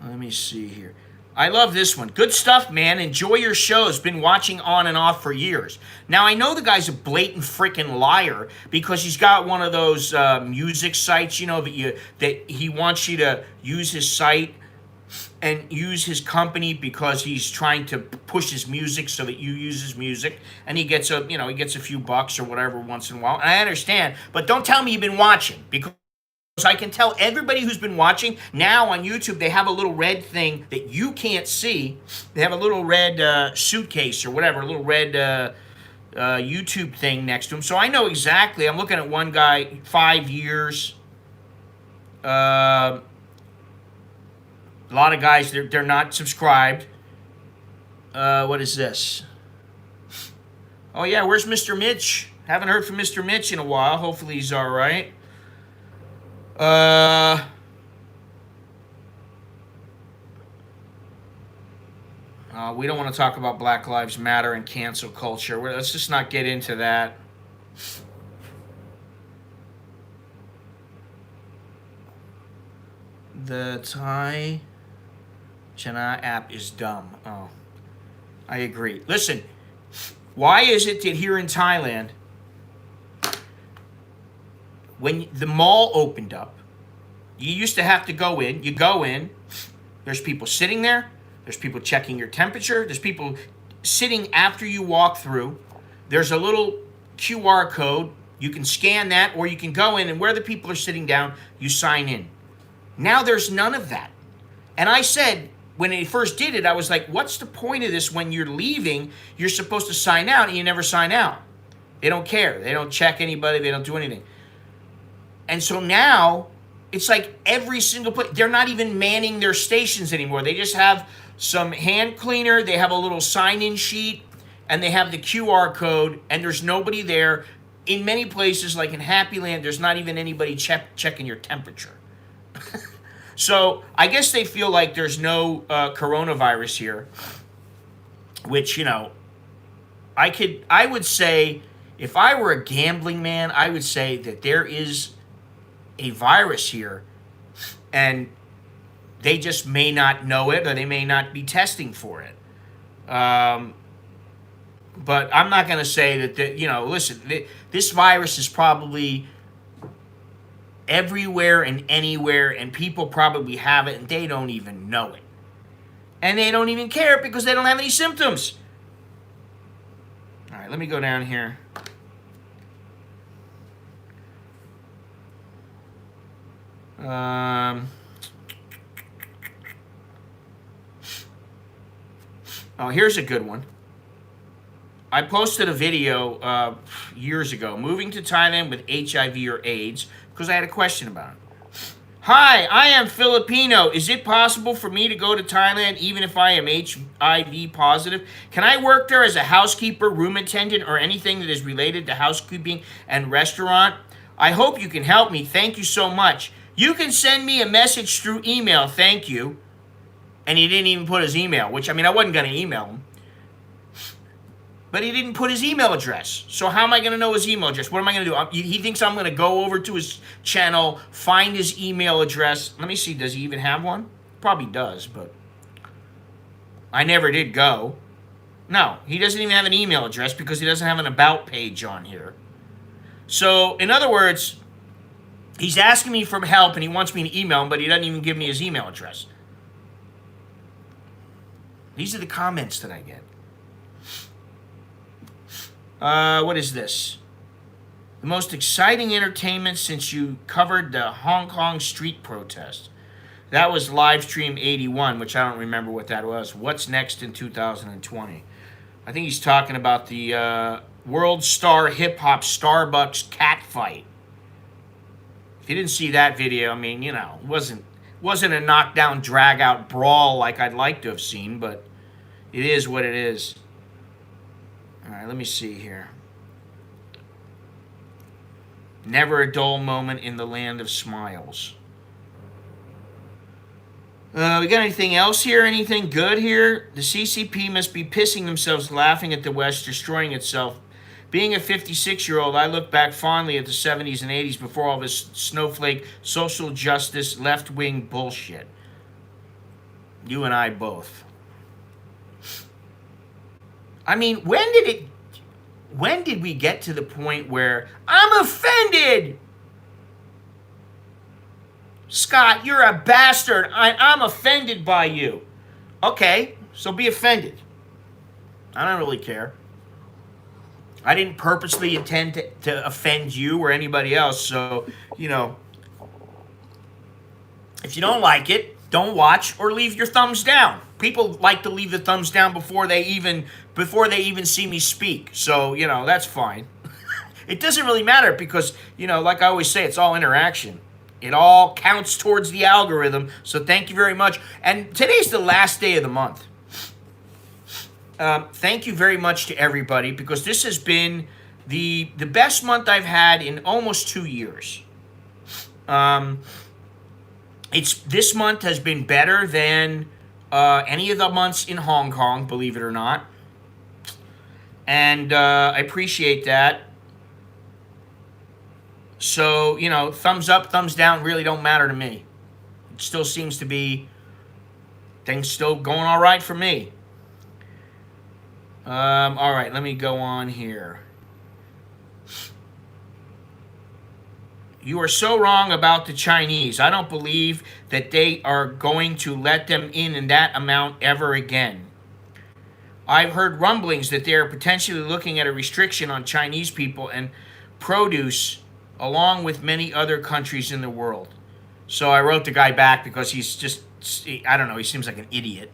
Let me see here. I love this one. Good stuff, man. Enjoy your shows. Been watching on and off for years. Now, I know the guy's a blatant freaking liar because he's got one of those music sites, that he wants you to use his site and use his company because he's trying to push his music so that you use his music, and he gets a few bucks or whatever once in a while. And I understand, but don't tell me you've been watching, because I can tell everybody who's been watching now on YouTube, they have a little red thing that you can't see. They have a little red suitcase or whatever, a little red YouTube thing next to him. So I know exactly. I'm looking at one guy, 5 years. A lot of guys, they're not subscribed. What is this? Oh, yeah, where's Mr. Mitch? Haven't heard from Mr. Mitch in a while. Hopefully he's all right. We don't want to talk about Black Lives Matter and cancel culture. Let's just not get into that. The Thai Chana app is dumb. Oh, I agree. Listen, why is it that here in Thailand, when the mall opened up, you used to have to go in. You go in, there's people sitting there. There's people checking your temperature. There's people sitting after you walk through. There's a little QR code. You can scan that, or you can go in, and where the people are sitting down, you sign in. Now there's none of that. And I said, when they first did it, I was like, what's the point of this? When you're leaving, you're supposed to sign out, and you never sign out. They don't care. They don't check anybody. They don't do anything. And so now, it's like every single place, they're not even manning their stations anymore. They just have some hand cleaner, they have a little sign-in sheet, and they have the QR code, and there's nobody there. In many places, like in Happy Land, there's not even anybody checking your temperature. So I guess they feel like there's no coronavirus here, which, I would say, if I were a gambling man, I would say that there is a virus here, and they just may not know it, or they may not be testing for it. But I'm not going to say that, listen, this virus is probably everywhere and anywhere, and people probably have it, and they don't even know it. And they don't even care because they don't have any symptoms. All right, let me go down here. Oh, here's a good one. I posted a video years ago, moving to Thailand with HIV or AIDS, because I had a question about it. Hi, I am Filipino. Is it possible for me to go to Thailand even if I am HIV positive? Can I work there as a housekeeper, room attendant, or anything that is related to housekeeping and restaurant? I hope you can help me. Thank you so much. You can send me a message through email. Thank you. And he didn't even put his email, which, I wasn't going to email him. But he didn't put his email address. So how am I going to know his email address? What am I going to do? He thinks I'm going to go over to his channel, find his email address. Let me see. Does he even have one? Probably does, but I never did go. No, he doesn't even have an email address because he doesn't have an about page on here. So, in other words, he's asking me for help and he wants me to email him, but he doesn't even give me his email address. These are the comments that I get. What is this? The most exciting entertainment since you covered the Hong Kong street protest. That was live stream 81, which I don't remember what that was. What's next in 2020? I think he's talking about the world star hip hop Starbucks cat fight. If you didn't see that video, it wasn't a knockdown, drag out brawl like I'd like to have seen, but it is what it is. All right, let me see here. Never a dull moment in the land of smiles. We got anything else here? Anything good here? The CCP must be pissing themselves laughing at the West destroying itself. Being a 56-year-old, I look back fondly at the 70s and 80s before all this snowflake, social justice, left-wing bullshit. You and I both. I mean, when did we get to the point where I'm offended? Scott, you're a bastard. I'm offended by you. Okay, so be offended. I don't really care. I didn't purposely intend to offend you or anybody else. So, if you don't like it, don't watch or leave your thumbs down. People like to leave the thumbs down before they even see me speak. So, that's fine. It doesn't really matter because, like I always say, it's all interaction. It all counts towards the algorithm. So thank you very much. And today's the last day of the month. Thank you very much to everybody because this has been the best month I've had in almost 2 years. This month has been better than any of the months in Hong Kong, believe it or not. And I appreciate that. So, thumbs up, thumbs down really don't matter to me. It still seems to be things still going all right for me. All right, let me go on here. You are so wrong about the Chinese. I don't believe that they are going to let them in that amount ever again. I've heard rumblings that they are potentially looking at a restriction on Chinese people and produce along with many other countries in the world. So I wrote the guy back because he's just, I don't know, he seems like an idiot.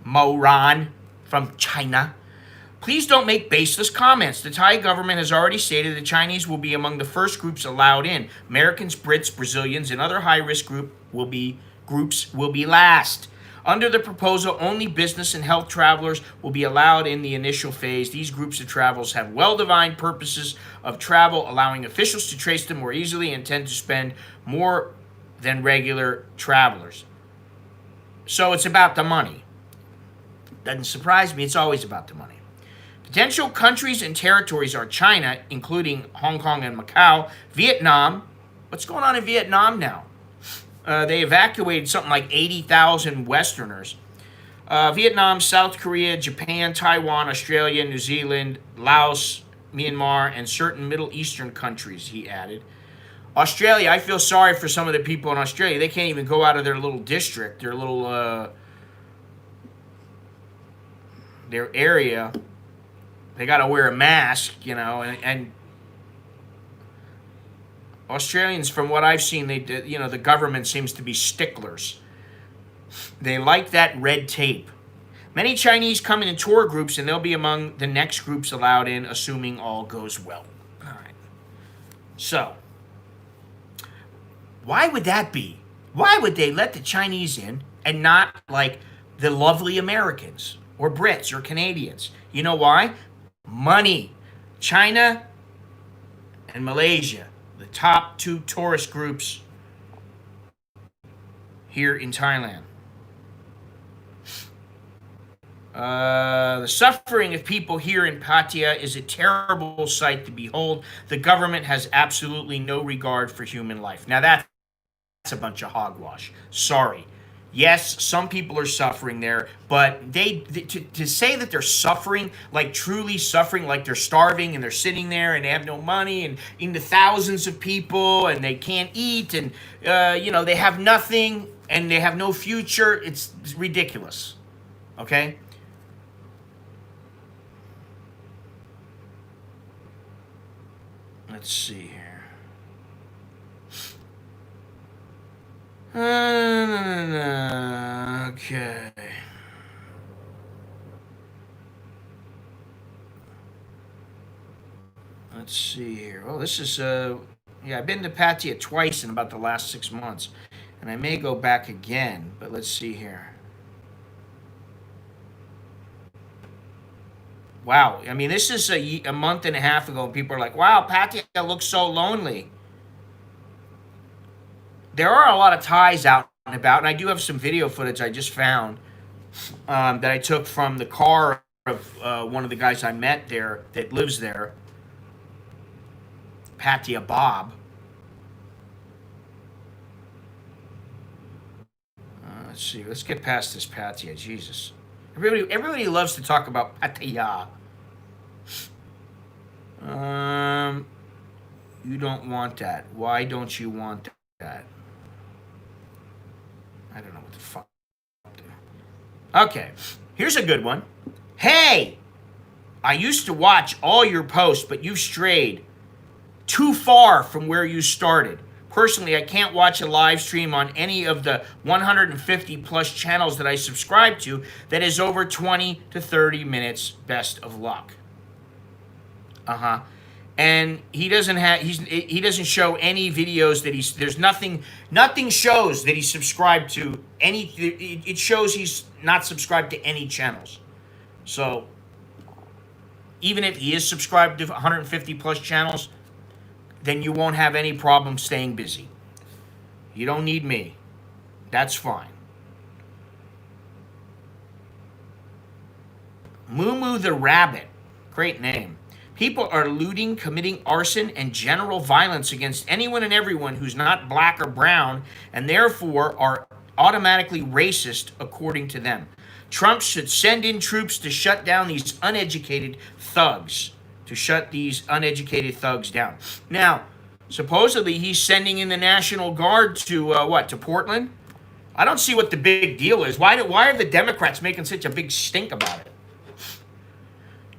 Moron from China. Please don't make baseless comments. The Thai government has already stated the Chinese will be among the first groups allowed in. Americans, Brits, Brazilians, and other high-risk groups will be last. Under the proposal, only business and health travelers will be allowed in the initial phase. These groups of travelers have well-defined purposes of travel, allowing officials to trace them more easily and tend to spend more than regular travelers. So it's about the money. Doesn't surprise me. It's always about the money. Potential countries and territories are China, including Hong Kong and Macau, Vietnam. What's going on in Vietnam now? They evacuated something like 80,000 Westerners. Vietnam, South Korea, Japan, Taiwan, Australia, New Zealand, Laos, Myanmar, and certain Middle Eastern countries, he added. Australia, I feel sorry for some of the people in Australia. They can't even go out of their little district, their little, their area. They got to wear a mask, and Australians, from what I've seen, the government seems to be sticklers. They like that red tape. Many Chinese come in tour groups, and they'll be among the next groups allowed in, assuming all goes well. All right. So, why would that be? Why would they let the Chinese in and not like the lovely Americans or Brits or Canadians? You know why? Money. China and Malaysia, the top 2 tourist groups here in Thailand. The suffering of people here in Pattaya is a terrible sight to behold. The government has absolutely no regard for human life. Now that's a bunch of hogwash. Sorry. Yes, some people are suffering there, but to say that they're suffering, like truly suffering, like they're starving and they're sitting there and they have no money and into thousands of people and they can't eat and, they have nothing and they have no future, it's ridiculous. Okay? Let's see here. Okay. Let's see here. Oh, this is I've been to Pattaya twice in about the last 6 months, and I may go back again. But let's see here. Wow, I mean, this is a month and a half ago, and people are like, "Wow, Pattaya looks so lonely." There are a lot of Thais out and about, and I do have some video footage I just found that I took from the car of one of the guys I met there that lives there, Pattaya Bob. Let's see. Let's get past this Pattaya. Jesus. Everybody loves to talk about Pattaya. You don't want that. Why don't you want that? I don't know what the fuck. Okay. Here's a good one. Hey! I used to watch all your posts, but you've strayed too far from where you started. Personally, I can't watch a live stream on any of the 150 plus channels that I subscribe to that is over 20 to 30 minutes. Best of luck. And he doesn't show any videos that there's nothing shows that he's subscribed to any. It shows he's not subscribed to any channels. So even if he is subscribed to 150 plus channels, then you won't have any problem staying busy. You don't need me. That's fine. Moo the Rabbit. Great name. People are looting, committing arson, and general violence against anyone and everyone who's not black or brown, and therefore are automatically racist according to them. Trump should send in troops to shut down these uneducated thugs. To shut these uneducated thugs down. Now, supposedly he's sending in the National Guard to to Portland? I don't see what the big deal is. Why are the Democrats making such a big stink about it?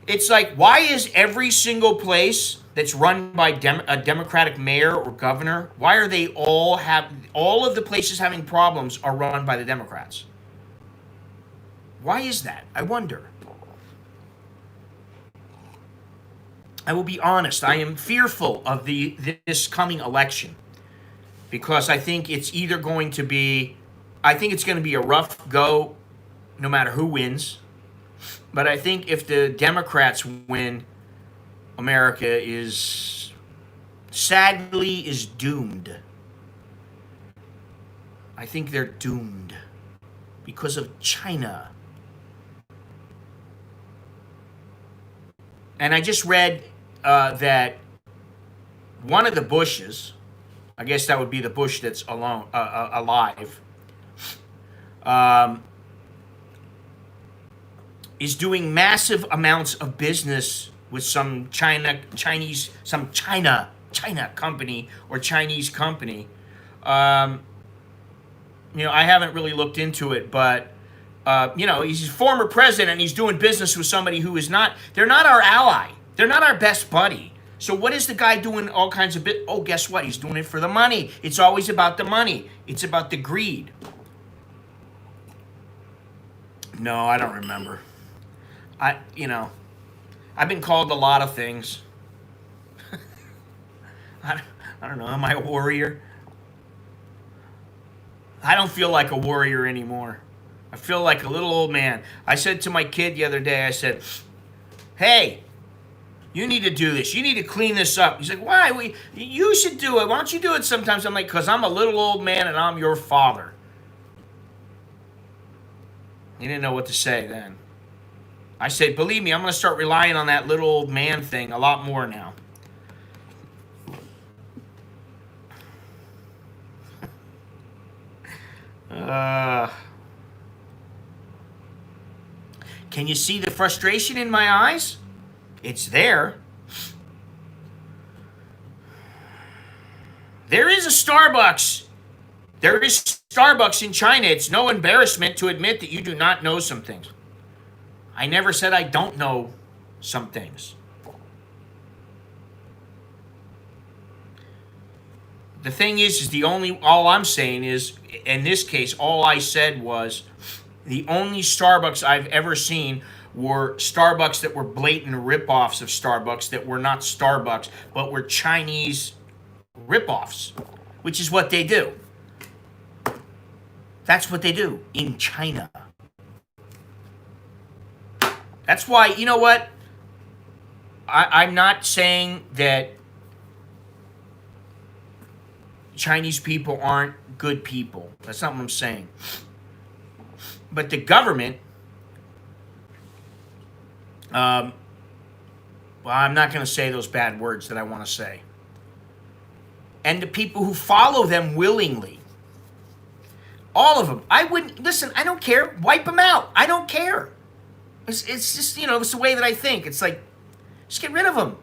It's like, why is every single place that's run by a Democratic mayor or governor, why are they all of the places having problems are run by the Democrats? Why is that? I wonder. I will be honest, I am fearful of this coming election because I think it's either going to be, I think it's going to be a rough go no matter who wins. But I think if the Democrats win, America sadly is doomed. I think they're doomed because of China. And I just read that one of the Bushes, I guess that would be the Bush that's alive, is doing massive amounts of business with some China company or Chinese company. I haven't really looked into it, but he's a former president and he's doing business with somebody who is not, they're not our ally. They're not our best buddy. So what is the guy doing all kinds of Oh, guess what? He's doing it for the money. It's always about the money. It's about the greed. No, I don't remember. I've been called a lot of things. I don't know. Am I a warrior? I don't feel like a warrior anymore. I feel like a little old man. I said to my kid the other day, I said, hey, you need to do this. You need to clean this up. He's like, why? You should do it. Why don't you do it sometimes? I'm like, because I'm a little old man and I'm your father. He didn't know what to say then. I said, believe me, I'm going to start relying on that little old man thing a lot more now. Can you see the frustration in my eyes? It's there. There is a Starbucks. There is Starbucks in China. It's no embarrassment to admit that you do not know some things. I never said I don't know some things. The thing is all I'm saying is, in this case, all I said was, the only Starbucks I've ever seen were Starbucks that were blatant ripoffs of Starbucks that were not Starbucks, but were Chinese ripoffs, which is what they do. That's what they do in China. That's why, you know what? I'm not saying that Chinese people aren't good people. That's not what I'm saying. But the government, well, I'm not going to say those bad words that I want to say. And the people who follow them willingly All of them. I wouldn't, listen, I don't care. Wipe them out. I don't care. It's just, it's the way that I think. It's like, just get rid of them.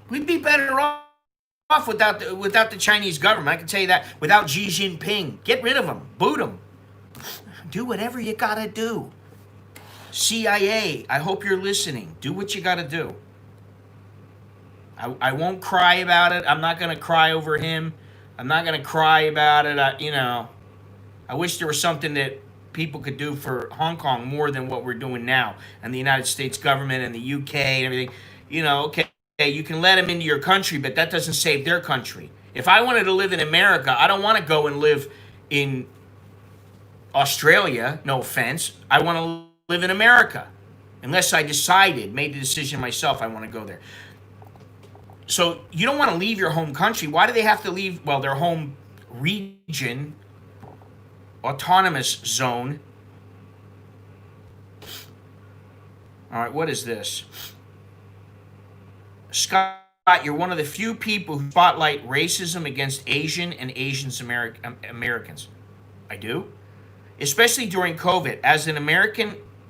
We'd be better off without the Chinese government. I can tell you that. Without Xi Jinping. Get rid of them. Boot them. Do whatever you gotta do. CIA, I hope you're listening. Do what you gotta do. I won't cry about it. I'm not gonna cry over him. I'm not gonna cry about it. I wish there was something that people could do for Hong Kong more than what we're doing now, and the United States government and the UK and everything. Okay, you can let them into your country, but that doesn't save their country. If I wanted to live in America, I don't want to go and live in Australia. No offense. I want to live in America, unless I made the decision myself. I want to go there. So you don't want to leave your home country. Why do they have to leave? Well, their home region, autonomous zone. All right, what is this? Scott, you're one of the few people who spotlight racism against Asian and Americans. I do? Especially during COVID. As an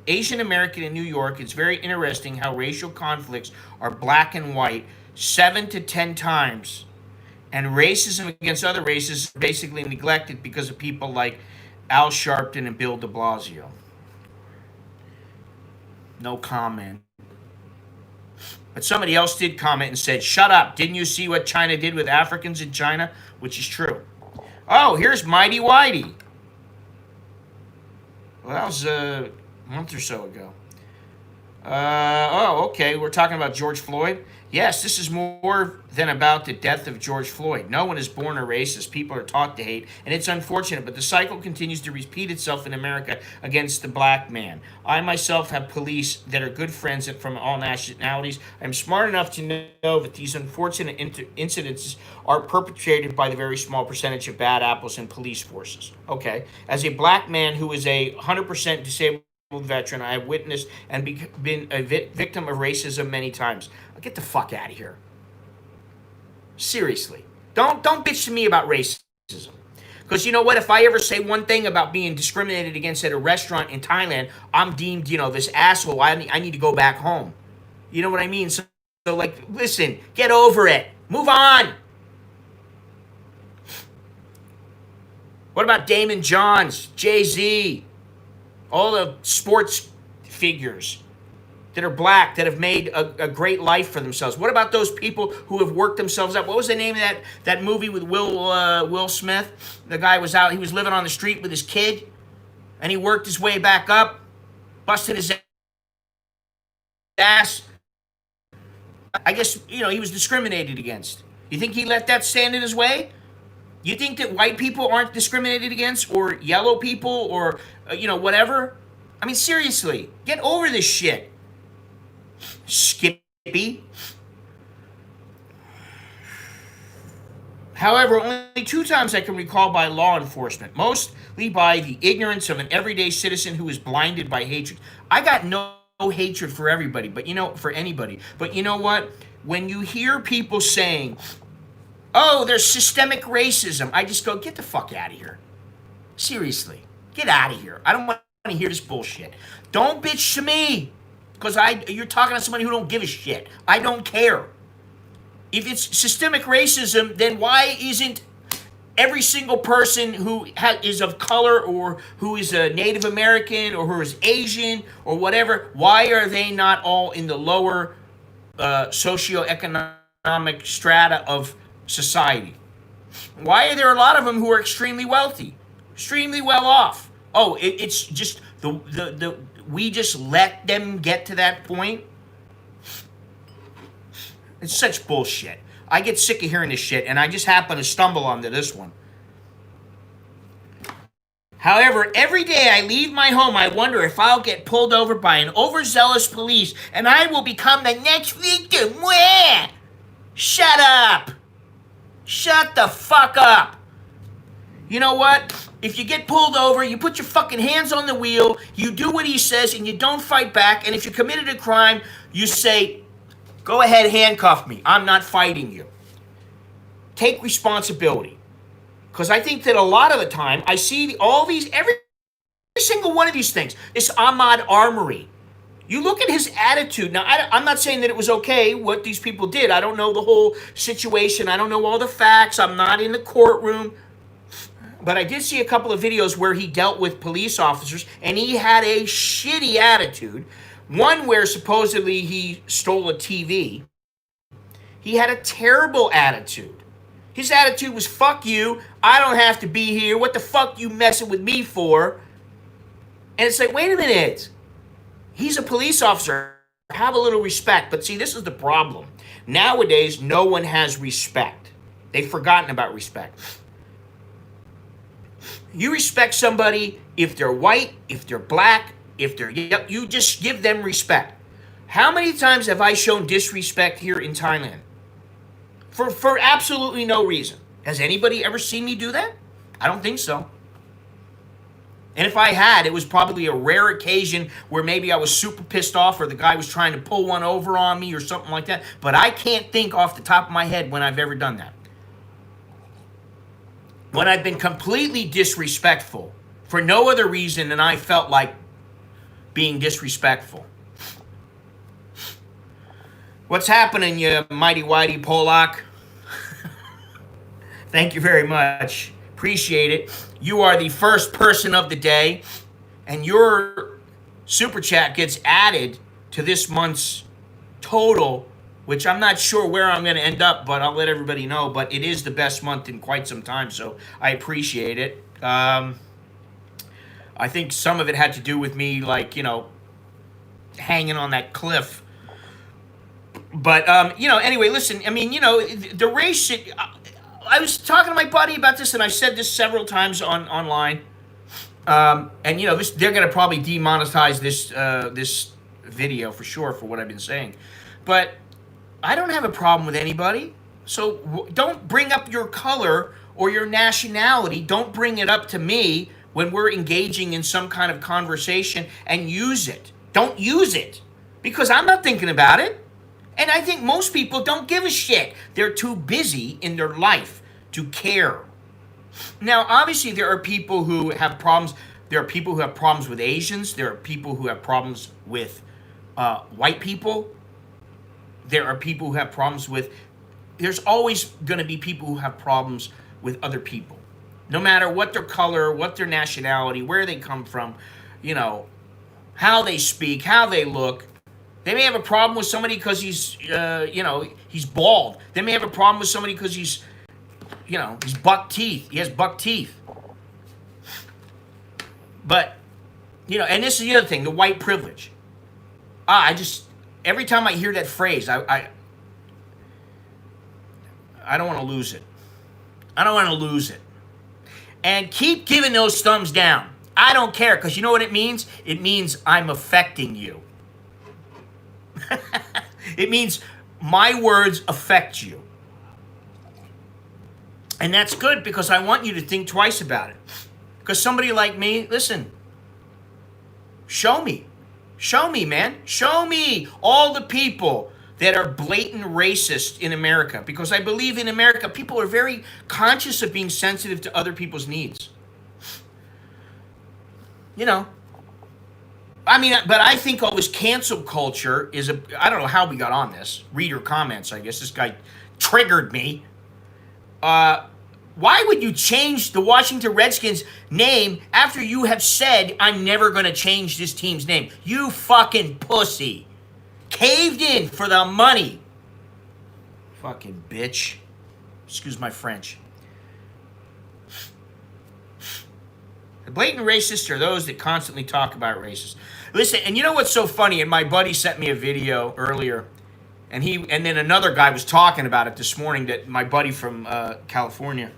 Asian American in New York, it's very interesting how racial conflicts are black and white 7 to 10 times. And racism against other races is basically neglected because of people like Al Sharpton and Bill de Blasio. No comment. But somebody else did comment and said, shut up. Didn't you see what China did with Africans in China? Which is true. Oh, here's Mighty Whitey. Well, that was a month or so ago. Okay. We're talking about George Floyd. Yes, this is more than about the death of George Floyd. No one is born a racist. People are taught to hate, and it's unfortunate, but the cycle continues to repeat itself in America against the black man. I myself have police that are good friends from all nationalities. I'm smart enough to know that these unfortunate incidences are perpetrated by the very small percentage of bad apples in police forces. Okay. As a black man who is a 100% disabled veteran, I have witnessed and been a victim of racism many times. Get the fuck out of here. Seriously. Don't bitch to me about racism. Because you know what? If I ever say one thing about being discriminated against at a restaurant in Thailand, I'm deemed, this asshole. I need to go back home. You know what I mean? So listen, get over it. Move on. What about Damon Johns, Jay-Z, all the sports figures that are black that have made a great life for themselves? What about those people who have worked themselves up? What was the name of that movie with Will Smith? The guy was out, he was living on the street with his kid, and he worked his way back up, busted his ass. I guess, he was discriminated against. You think he let that stand in his way? You think that white people aren't discriminated against, or yellow people, or, whatever? I mean, seriously, get over this shit. Skippy. However, only 2 times I can recall by law enforcement, mostly by the ignorance of an everyday citizen who is blinded by hatred. I got no hatred for everybody, but for anybody. But you know what? When you hear people saying, oh, there's systemic racism, I just go, get the fuck out of here. Seriously, get out of here. I don't want to hear this bullshit. Don't bitch to me. Because you're talking to somebody who don't give a shit. I don't care. If it's systemic racism, then why isn't every single person who is of color, or who is a Native American, or who is Asian, or whatever, why are they not all in the lower socioeconomic strata of society? Why are there a lot of them who are extremely wealthy, extremely well off? Oh, it's just we just let them get to that point. It's such bullshit. I get sick of hearing this shit, and I just happen to stumble onto this one. However, every day I leave my home, I wonder if I'll get pulled over by an overzealous police, and I will become the next victim. Where? Shut up. Shut the fuck up. You know what? If you get pulled over, you put your fucking hands on the wheel, you do what he says, and you don't fight back. And if you committed a crime, you say, go ahead, handcuff me. I'm not fighting you. Take responsibility. Because I think that a lot of the time I see all these, every single one of these things, this Ahmad Armory. You look at his attitude. Now, I'm not saying that it was okay what these people did. I don't know the whole situation. I don't know all the facts. I'm not in the courtroom. But I did see a couple of videos where he dealt with police officers, and he had a shitty attitude. One where supposedly he stole a TV. He had a terrible attitude. His attitude was, fuck you, I don't have to be here, what the fuck you messing with me for? And it's like, wait a minute. He's a police officer. Have a little respect. But see, this is the problem. Nowadays, no one has respect. They've forgotten about respect. You respect somebody if they're white, if they're black, if they're... You just give them respect. How many times have I shown disrespect here in Thailand? For absolutely no reason. Has anybody ever seen me do that? I don't think so. And if I had, it was probably a rare occasion where maybe I was super pissed off or the guy was trying to pull one over on me or something like that. But I can't think off the top of my head when I've ever done that. When I've been completely disrespectful for no other reason than I felt like being disrespectful. What's happening, you mighty whitey Polak? Thank you very much. Appreciate it. You are the first person of the day, and your super chat gets added to this month's total, which I'm not sure where I'm going to end up, but I'll let everybody know. But it is the best month in quite some time, so I appreciate it. I think some of it had to do with me, like, hanging on that cliff. But, anyway, listen, I mean, the race shit, I was talking to my buddy about this, and I've said this several times online. And, they're going to probably demonetize this video for sure for what I've been saying. But I don't have a problem with anybody. So don't bring up your color or your nationality. Don't bring it up to me when we're engaging in some kind of conversation and use it. Don't use it because I'm not thinking about it. And I think most people don't give a shit. They're too busy in their life to care. Now, obviously, there are people who have problems. There are people who have problems with Asians. There are people who have problems with white people. There are people who have problems with... There's always going to be people who have problems with other people. No matter what their color, what their nationality, where they come from, how they speak, how they look. They may have a problem with somebody because he's, he's bald. They may have a problem with somebody because he's buck teeth. He has buck teeth. But, and this is the other thing, the white privilege. Every time I hear that phrase, I don't want to lose it. I don't want to lose it. And keep giving those thumbs down. I don't care, because you know what it means? It means I'm affecting you. It means my words affect you. And that's good because I want you to think twice about it. Because somebody like me, listen, show me. Show me, man. Show me all the people that are blatant racist in America. Because I believe in America, people are very conscious of being sensitive to other people's needs. But I think all this cancel culture is I don't know how we got on this. Reader comments, I guess. This guy triggered me. Why would you change the Washington Redskins name after you have said, I'm never going to change this team's name? You fucking pussy. Caved in for the money. Fucking bitch. Excuse my French. The blatant racists are those that constantly talk about racists. Listen, and you know what's so funny? And my buddy sent me a video earlier, and then another guy was talking about it this morning. That my buddy from California.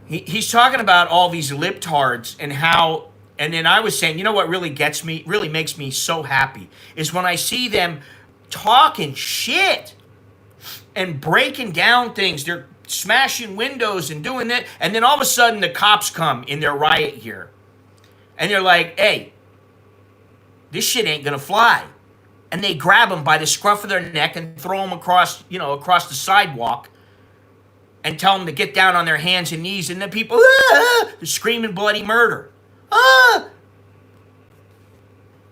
He's talking about all these libtards and how. And then I was saying, you know what really gets me, really makes me so happy, is when I see them talking shit and breaking down things. They're smashing windows and doing that, and then all of a sudden the cops come in their riot gear, and they're like, hey, this shit ain't gonna fly. And they grab them by the scruff of their neck and throw them across the sidewalk. and tell them to get down on their hands and knees, and the people, they're screaming bloody murder. Ah,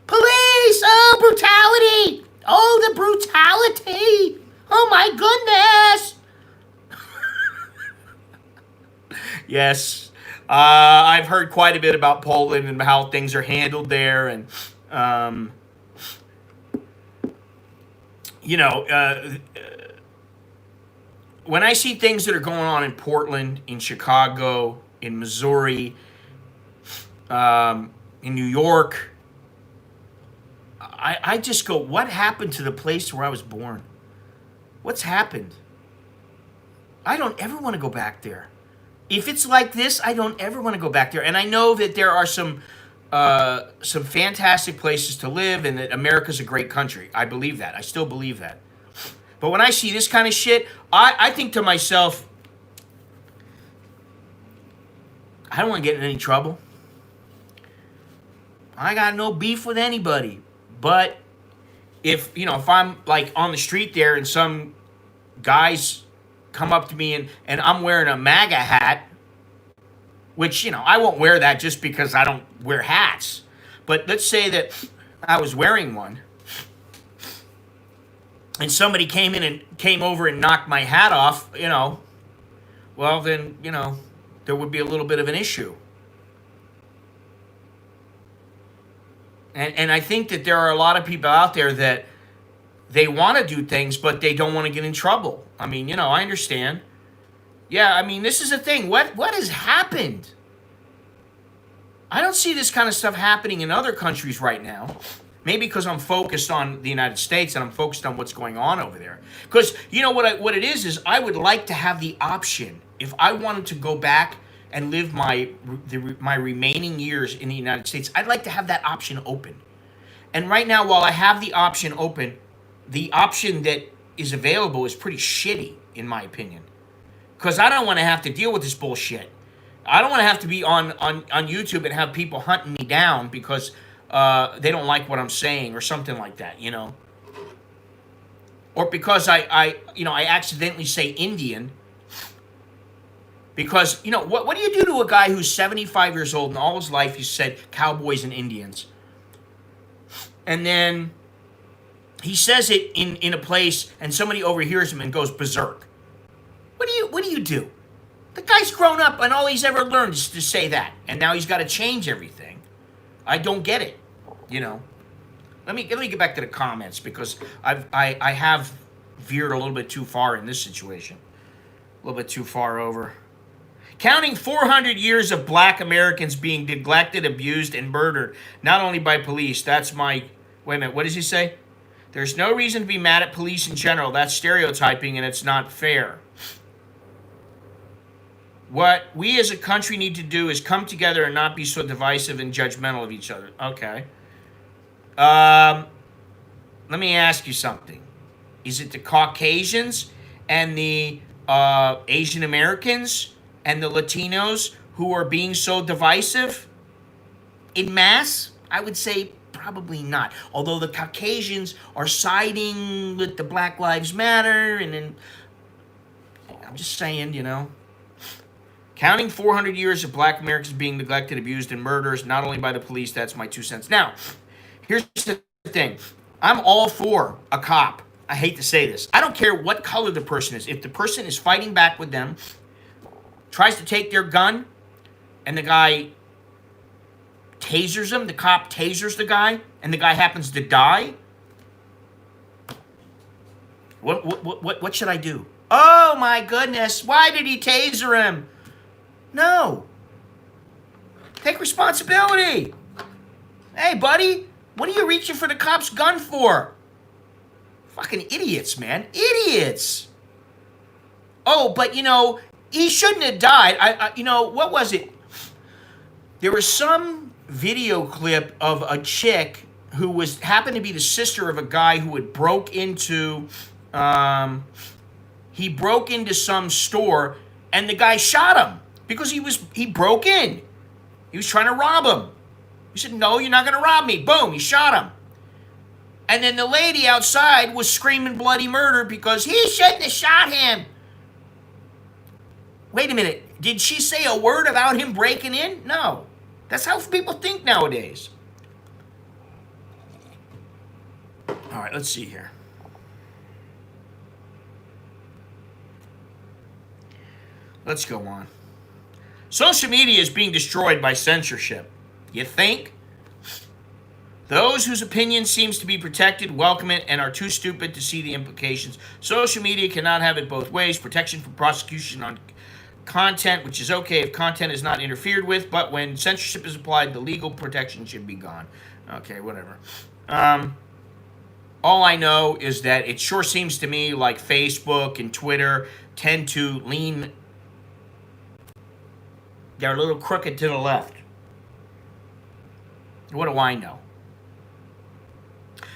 police, oh, brutality. Oh, the brutality. Oh, my goodness. Yes, I've heard quite a bit about Poland and how things are handled there, and you know, when I see things that are going on in Portland, in Chicago, in Missouri, in New York, I just go, what happened to the place where I was born? What's happened? I don't ever want to go back there. If it's like this, I don't ever want to go back there. And I know that there are some fantastic places to live, and that America's a great country. I believe that. I still believe that. But when I see this kind of shit, I think to myself, I don't want to get in any trouble. I got no beef with anybody. But if I'm like on the street there and some guys come up to me and I'm wearing a MAGA hat, which, I won't wear that just because I don't wear hats. But let's say that I was wearing one and somebody came over and knocked my hat off, well, then, there would be a little bit of an issue. And I think that there are a lot of people out there that they want to do things, but they don't want to get in trouble. I mean, I understand. Yeah, I mean, this is the thing. What has happened? I don't see this kind of stuff happening in other countries right now. Maybe because I'm focused on the United States and I'm focused on what's going on over there. Because what it is I would like to have the option, if I wanted to go back and live my remaining years in the United States, I'd like to have that option open. And right now, while I have the option open, the option that is available is pretty shitty, in my opinion. Because I don't want to have to deal with this bullshit. I don't want to have to be on YouTube and have people hunting me down because they don't like what I'm saying or something like that, Or because I accidentally say Indian. Because, what do you do to a guy who's 75 years old and all his life he's said cowboys and Indians? And then he says it in a place and somebody overhears him and goes berserk. What do you do? The guy's grown up and all he's ever learned is to say that. And now he's got to change everything. I don't get it, Let me get back to the comments because I have veered a little bit too far in this situation. A little bit too far over. Counting 400 years of black Americans being neglected, abused, and murdered, not only by police. That's my... Wait a minute, what does he say? There's no reason to be mad at police in general. That's stereotyping and it's not fair. What we as a country need to do is come together and not be so divisive and judgmental of each other. Okay. Let me ask you something. Is it the Caucasians and the Asian Americans and the Latinos who are being so divisive in mass? I would say probably not. Although the Caucasians are siding with the Black Lives Matter, and then I'm just saying, Counting 400 years of black Americans being neglected, abused, and murdered, not only by the police. That's my 2 cents. Now, here's the thing. I'm all for a cop. I hate to say this. I don't care what color the person is. If the person is fighting back with them, tries to take their gun, and the guy tasers him, the cop tasers the guy, and the guy happens to die, what should I do? Oh my goodness, why did he taser him? No. Take responsibility. Hey, buddy, what are you reaching for the cop's gun for? Fucking idiots, man. Idiots. Oh, but he shouldn't have died. What was it? There was some video clip of a chick who happened to be the sister of a guy who had broke into some store, and the guy shot him because he broke in. He was trying to rob him. He said, "No, you're not going to rob me." Boom, he shot him. And then the lady outside was screaming bloody murder because he shouldn't have shot him. Wait a minute. Did she say a word about him breaking in? No. That's how people think nowadays. All right, let's see here. Let's go on. Social media is being destroyed by censorship. You think? Those whose opinion seems to be protected welcome it and are too stupid to see the implications. Social media cannot have it both ways. Protection from prosecution on content, which is okay if content is not interfered with, but when censorship is applied, the legal protection should be gone. Okay, whatever. All I know is that it sure seems to me like Facebook and Twitter tend to lean, they're a little crooked to the left. What do I know?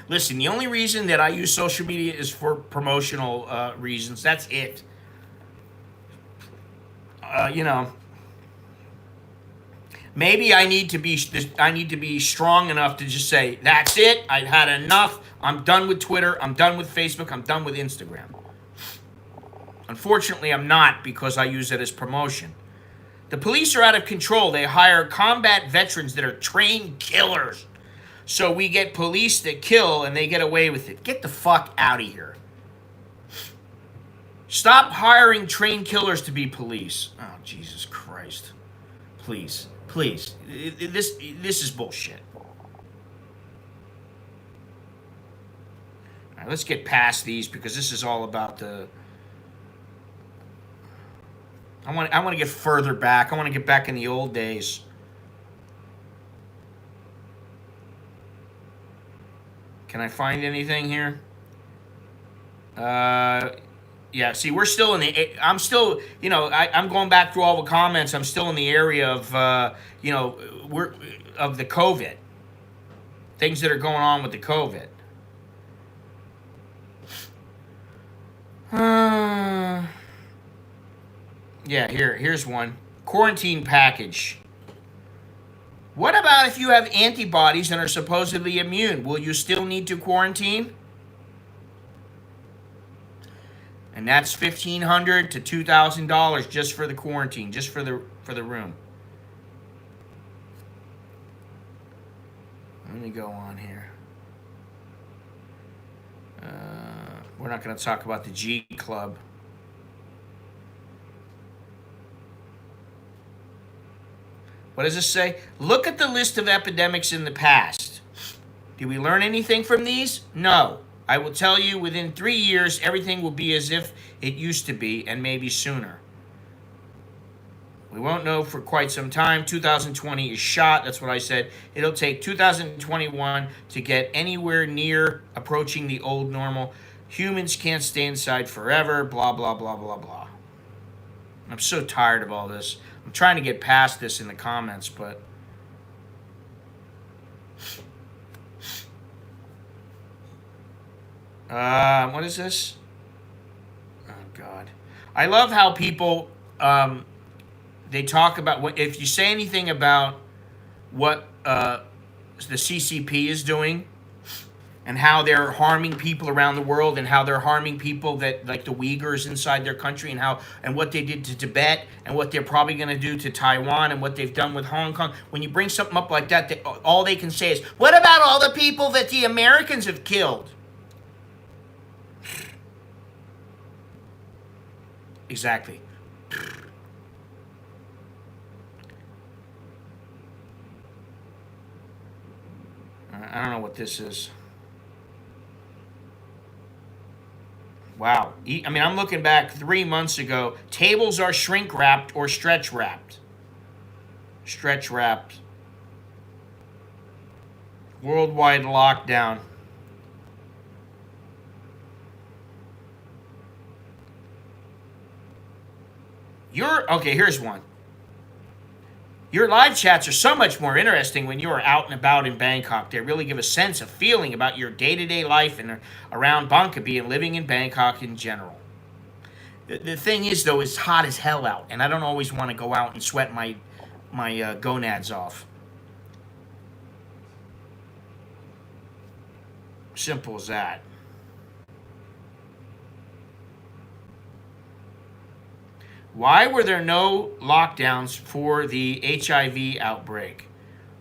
Listen, the only reason that I use social media is for promotional reasons. That's it. Maybe I need to be strong enough to just say, that's it. I've had enough. I'm done with Twitter. I'm done with Facebook. I'm done with Instagram. Unfortunately, I'm not, because I use it as promotion. The police are out of control. They hire combat veterans that are trained killers. So we get police that kill and they get away with it. Get the fuck out of here. Stop hiring trained killers to be police. Oh, Jesus Christ. Please. Please. This is bullshit. All right, let's get past these, because this is all about the... I want to get further back. I want to get back in the old days. Can I find anything here? Yeah, see, we're still in the... I'm still, I'm going back through all the comments. I'm still in the area of, of the COVID. Things that are going on with the COVID. Yeah, here's one. Quarantine package. What about if you have antibodies and are supposedly immune? Will you still need to quarantine? And that's $1,500 to $2,000 just for the quarantine, just for the room. Let me go on here. We're not going to talk about the G Club. What does this say? Look at the list of epidemics in the past. Did we learn anything from these? No. I will tell you, within 3 years, everything will be as if it used to be, and maybe sooner. We won't know for quite some time. 2020 is shot. That's what I said. It'll take 2021 to get anywhere near approaching the old normal. Humans can't stay inside forever. Blah, blah, blah, blah, blah. I'm so tired of all this. I'm trying to get past this in the comments, but... what is this? Oh, God. I love how people, they talk about, if you say anything about what the CCP is doing, and how they're harming people around the world, and how they're harming people that, like the Uyghurs inside their country, and what they did to Tibet, and what they're probably going to do to Taiwan, and what they've done with Hong Kong. When you bring something up like that, all they can say is, what about all the people that the Americans have killed? Exactly. I don't know what this is. Wow. I mean, I'm looking back 3 months ago. Tables are shrink wrapped or stretch wrapped. Stretch wrapped. Worldwide lockdown. Okay, here's one. Your live chats are so much more interesting when you are out and about in Bangkok. They really give a sense of feeling about your day-to-day life and around Bangkok and living in Bangkok in general. The thing is, though, it's hot as hell out, and I don't always want to go out and sweat my gonads off. Simple as that. Why were there no lockdowns for the HIV outbreak?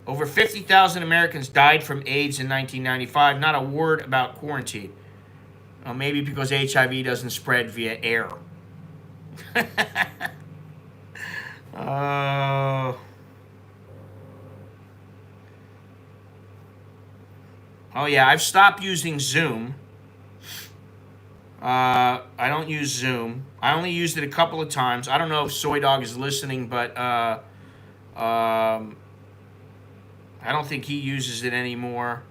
Over 50,000 Americans died from AIDS in 1995. Not a word about quarantine. Well, maybe because HIV doesn't spread via air. uh, oh, yeah, I've stopped using Zoom. I don't use Zoom. I only used it a couple of times. I don't know if Soy Dog is listening, but I don't think he uses it anymore.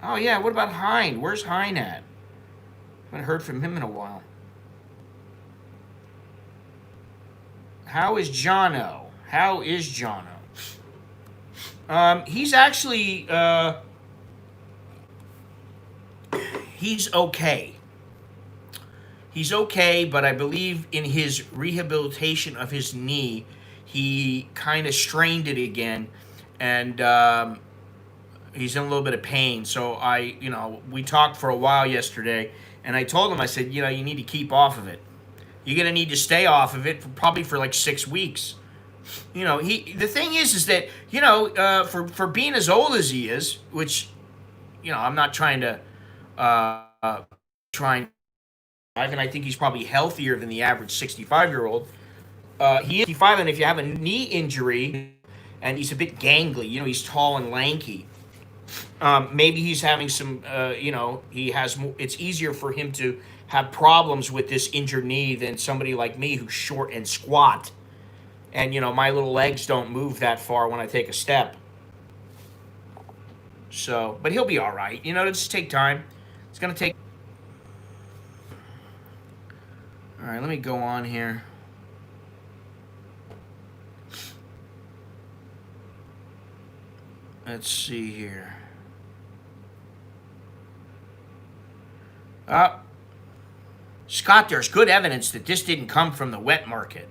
Oh, yeah, what about Hein? Where's Hein at? I haven't heard from him in a while. How is Jono? How is Jono? He's actually, he's okay. He's okay, but I believe in his rehabilitation of his knee, he kind of strained it again, and he's in a little bit of pain. So we talked for a while yesterday, and I told him, I said, you need to keep off of it. You're gonna need to stay off of it probably for like 6 weeks. The thing is that for being as old as he is, which I'm not trying to and I think he's probably healthier than the average 65-year-old. He is 65, and if you have a knee injury, and he's a bit gangly, he's tall and lanky. Maybe he's having some, he has more, it's easier for him to have problems with this injured knee than somebody like me who's short and squat. And, my little legs don't move that far when I take a step. So, but he'll be all right. It'll just take time. It's going to take... All right, let me go on here. Let's see here. Scott, there's good evidence that this didn't come from the wet market.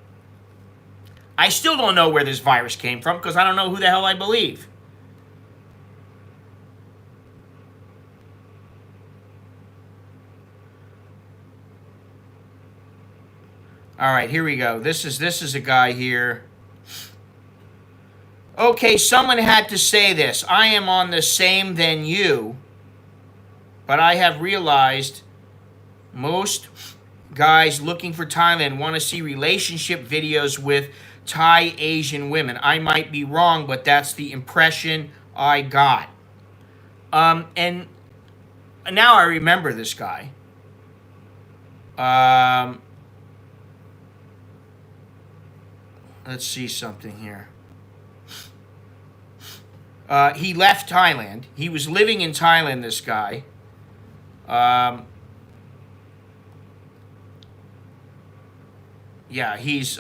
I still don't know where this virus came from because I don't know who the hell I believe. All right, here we go. This is a guy here. Okay, someone had to say this. I am on the same than you, but I have realized most guys looking for Thailand want to see relationship videos with Thai Asian women. I might be wrong, but that's the impression I got. And now I remember this guy. Let's see something here. He left Thailand. He was living in Thailand, this guy. Yeah, he's...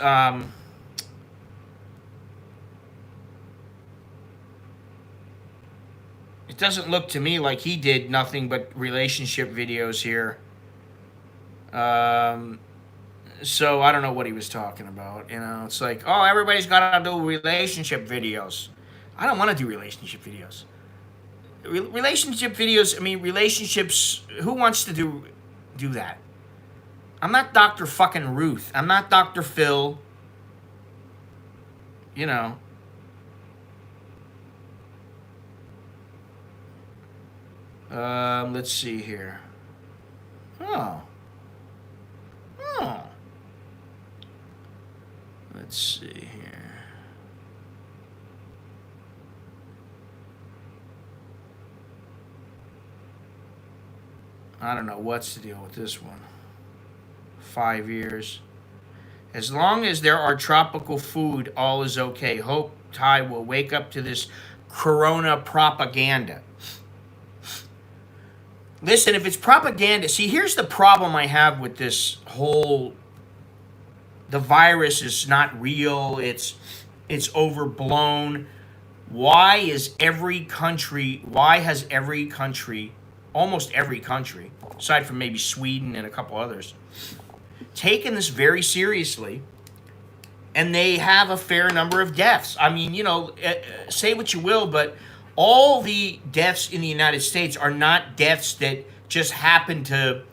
it doesn't look to me like he did nothing but relationship videos here. So I don't know what he was talking about. It's like, oh, everybody's got to do relationship videos. I don't want to do relationship videos. Relationship videos, I mean, relationships, who wants to do that? I'm not Dr. fucking Ruth. I'm not Dr. Phil. Let's see here. Oh. Let's see here. I don't know what's the deal with this one. 5 years. As long as there are tropical food, all is okay. Hope Thai will wake up to this corona propaganda. Listen, if it's propaganda, see, here's the problem I have with this whole, the virus is not real, it's overblown. Why has every country, almost every country, aside from maybe Sweden and a couple others, taken this very seriously, and they have a fair number of deaths? I mean, say what you will, but all the deaths in the United States are not deaths that just happen to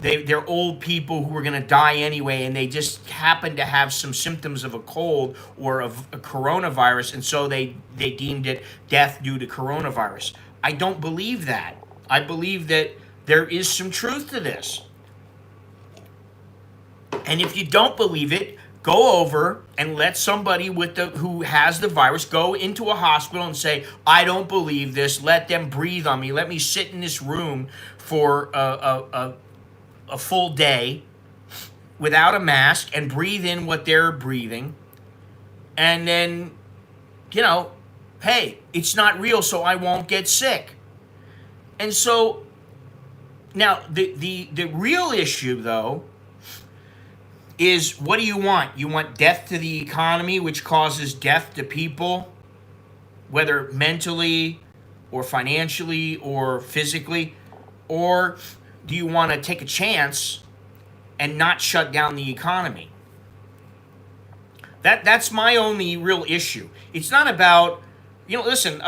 they're old people who are going to die anyway, and they just happen to have some symptoms of a cold or of a coronavirus, and so they deemed it death due to coronavirus. I don't believe that. I believe that there is some truth to this. And if you don't believe it, go over and let somebody who has the virus go into a hospital and say, I don't believe this. Let them breathe on me. Let me sit in this room for a full day without a mask and breathe in what they're breathing. And then, hey, it's not real, so I won't get sick. And so now the real issue, though, is what do you want? You want death to the economy, which causes death to people, whether mentally or financially or physically? Or do you want to take a chance and not shut down the economy? That's my only real issue. It's not about, listen,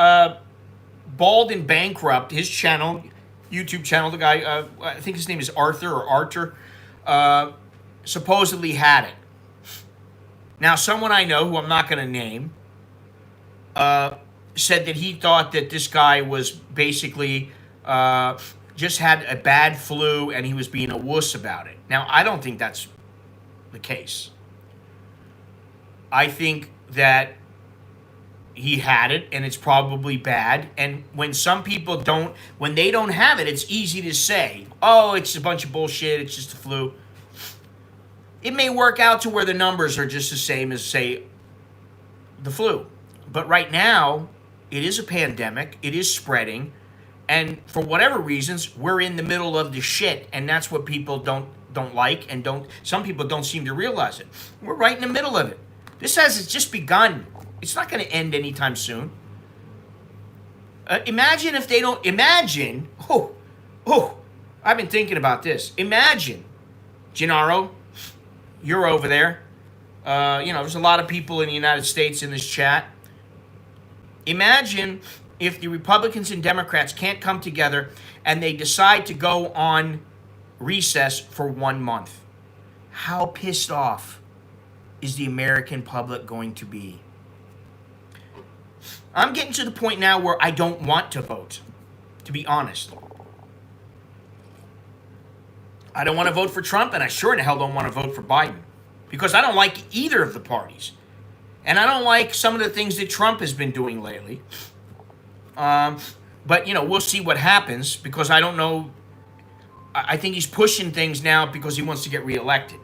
Bald and Bankrupt, his channel, YouTube channel, the guy, I think his name is Arthur, supposedly had it. Now, someone I know, who I'm not going to name, said that he thought that this guy was basically just had a bad flu and he was being a wuss about it. Now, I don't think that's the case. I think that he had it and it's probably bad. And when some people when they don't have it, it's easy to say, oh, it's a bunch of bullshit, it's just a flu. It may work out to where the numbers are just the same as, say, the flu. But right now, it is a pandemic. It is spreading. And for whatever reasons, we're in the middle of the shit. And that's what people don't like, and some people don't seem to realize it. We're right in the middle of it. This has just begun. It's not going to end anytime soon. Imagine if they don't... I've been thinking about this. Imagine, Gennaro, you're over there. There's a lot of people in the United States in this chat. Imagine if the Republicans and Democrats can't come together and they decide to go on recess for 1 month. How pissed off is the American public going to be? I'm getting to the point now where I don't want to vote, to be honest. I don't want to vote for Trump, and I sure in the hell don't want to vote for Biden, because I don't like either of the parties. And I don't like some of the things that Trump has been doing lately. But, we'll see what happens, because I don't know. I think he's pushing things now because he wants to get reelected.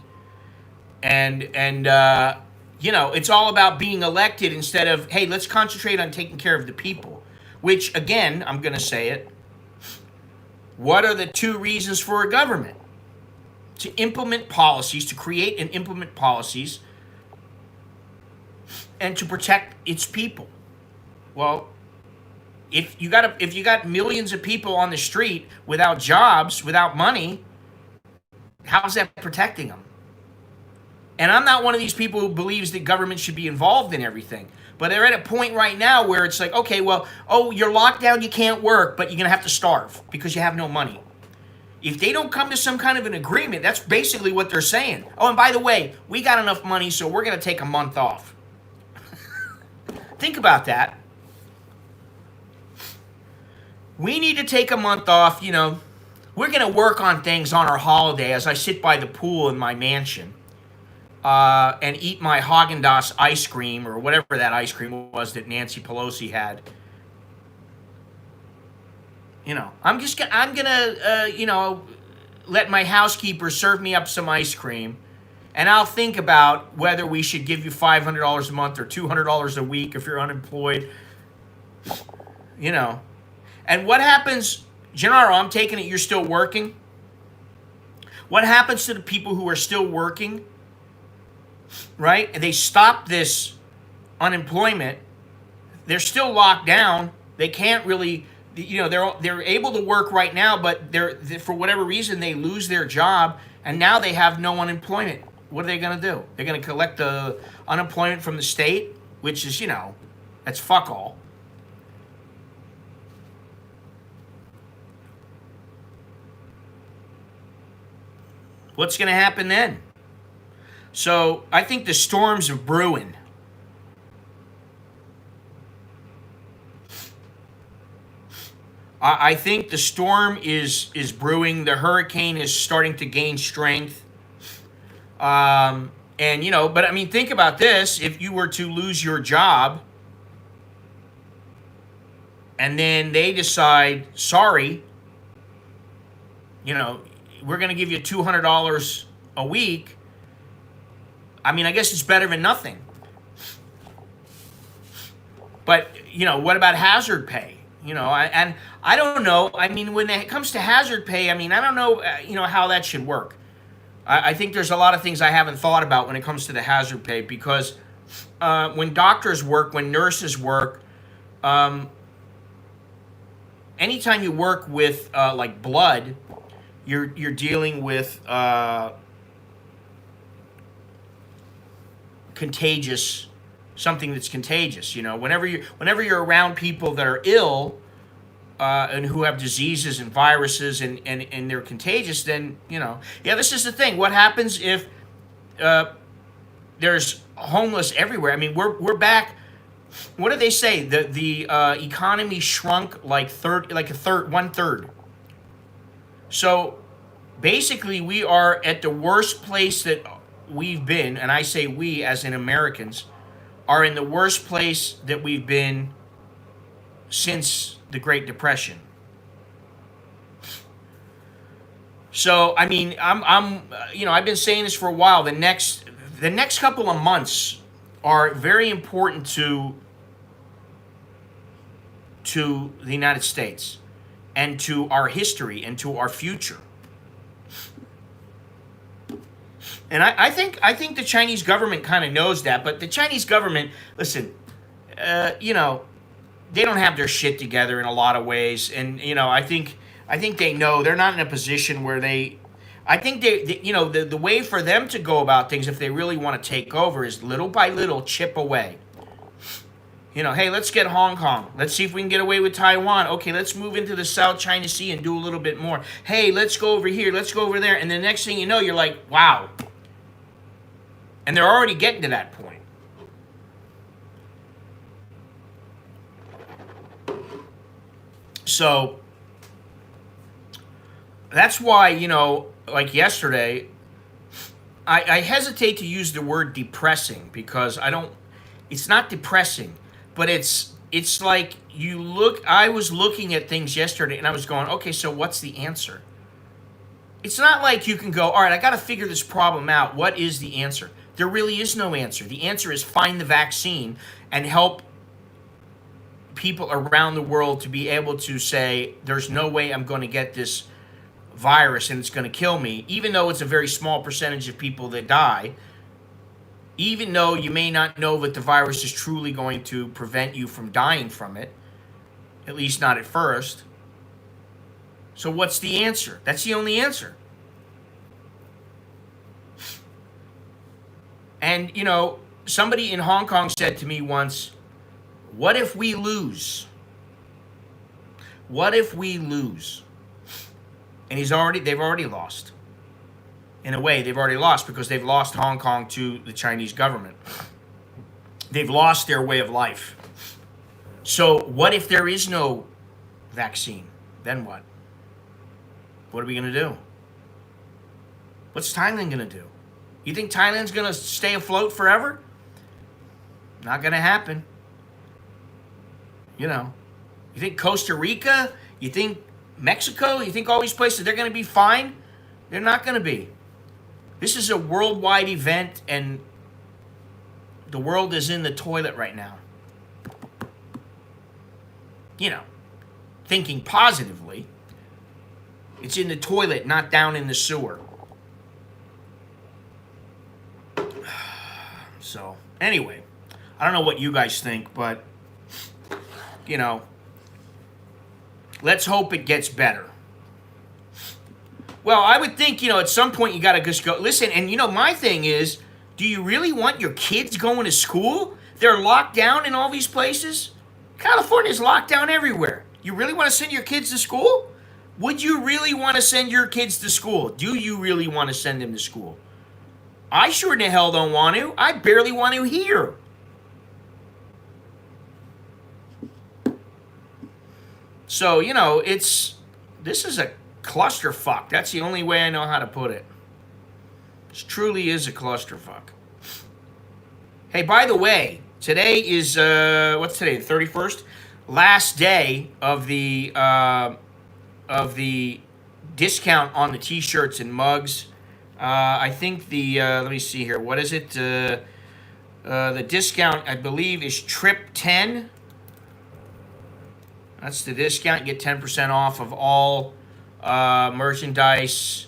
And it's all about being elected instead of, hey, let's concentrate on taking care of the people. Which, again, I'm going to say it. What are the two reasons for a government? To implement policies, to create and implement policies, and to protect its people. Well, if you got millions of people on the street without jobs, without money, how's that protecting them? And I'm not one of these people who believes that government should be involved in everything. But they're at a point right now where it's like, okay, well, you're locked down, you can't work, but you're going to have to starve because you have no money. If they don't come to some kind of an agreement, that's basically what they're saying. Oh, and by the way, we got enough money, so we're going to take a month off. Think about that. We need to take a month off, We're going to work on things on our holiday as I sit by the pool in my mansion and eat my Haagen-Dazs ice cream, or whatever that ice cream was that Nancy Pelosi had. I'm gonna let my housekeeper serve me up some ice cream, and I'll think about whether we should give you $500 a month or $200 a week if you're unemployed. And what happens, Gennaro, I'm taking it you're still working? What happens to the people who are still working, right? And they stop this unemployment. They're still locked down. They can't really... they're able to work right now, but they're for whatever reason they lose their job, and now they have no unemployment. What are they going to do? They're going to collect the unemployment from the state, which is, that's fuck all. What's going to happen then? So I think the storms are brewing. I think the storm is brewing. The hurricane is starting to gain strength. And, but I mean, think about this. If you were to lose your job and then they decide, sorry, we're going to give you $200 a week. I mean, I guess it's better than nothing. But, what about hazard pay? And I don't know. I mean, when it comes to hazard pay, I mean, I don't know, how that should work. I think there's a lot of things I haven't thought about when it comes to the hazard pay because when doctors work, when nurses work, anytime you work with like blood, you're dealing with something that's contagious. Whenever you're around people that are ill and who have diseases and viruses and they're contagious, then this is the thing. What happens if there's homeless everywhere? I mean, we're back. What do they say? The economy shrunk like one third. So basically, we are at the worst place that we've been, and I say we as in Americans are in the worst place that we've been since the Great Depression. So I mean, I've been saying this for a while. The next couple of months are very important to the United States and to our history and to our future. And I think the Chinese government kind of knows that, but the Chinese government, listen, they don't have their shit together in a lot of ways, and I think they know they're not in a position where I think the way for them to go about things if they really want to take over is little by little chip away. Hey, let's get Hong Kong. Let's see if we can get away with Taiwan. Okay, let's move into the South China Sea and do a little bit more. Hey, let's go over here. Let's go over there. And the next thing you know, you're like, wow. And they're already getting to that point. So that's why, like yesterday, I hesitate to use the word depressing because it's not depressing. But it's like I was looking at things yesterday and I was going, okay, so what's the answer? It's not like you can go, all right, I got to figure this problem out. What is the answer? There really is no answer. The answer is find the vaccine and help people around the world to be able to say, there's no way I'm going to get this virus and it's going to kill me, even though it's a very small percentage of people that die. Even though you may not know that the virus is truly going to prevent you from dying from it, at least not at first. So what's the answer? That's the only answer. And, somebody in Hong Kong said to me once, what if we lose? What if we lose? And they've already lost. In a way, they've already lost because they've lost Hong Kong to the Chinese government. They've lost their way of life. So what if there is no vaccine? Then what? What are we going to do? What's Thailand going to do? You think Thailand's going to stay afloat forever? Not going to happen. You think Costa Rica? You think Mexico? You think all these places, they're going to be fine? They're not going to be. This is a worldwide event, and the world is in the toilet right now. Thinking positively. It's in the toilet, not down in the sewer. So, anyway, I don't know what you guys think, but, let's hope it gets better. Well, I would think, at some point you got to just go. Listen, and my thing is, do you really want your kids going to school? They're locked down in all these places. California's locked down everywhere. You really want to send your kids to school? Would you really want to send your kids to school? Do you really want to send them to school? I sure the hell don't want to. I barely want to here. So, this is a clusterfuck. That's the only way I know how to put it. This truly is a clusterfuck. Hey, by the way, today is, what's today, the 31st? Last day of the discount on the t-shirts and mugs. I think let me see here. What is it? The discount, I believe, is trip 10. That's the discount. You get 10% off of all merchandise.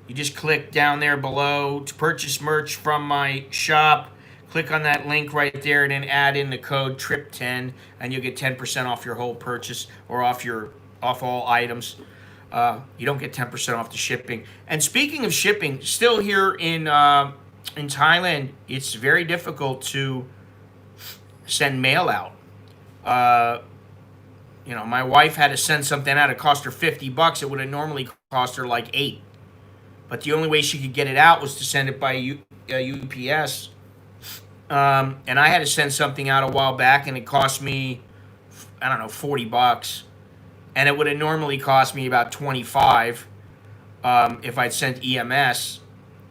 You just click down there below to purchase merch from my shop. Click on that link right there and then add in the code TRIP10 and you'll get 10% off your whole purchase or off all items. You don't get 10% off the shipping. And speaking of shipping, still here in Thailand, it's very difficult to send mail out. My wife had to send something out. It cost her $50. It would have normally cost her like $8. But the only way she could get it out was to send it by UPS. And I had to send something out a while back, and it cost me, I don't know, $40. And it would have normally cost me about $25 if I'd sent EMS,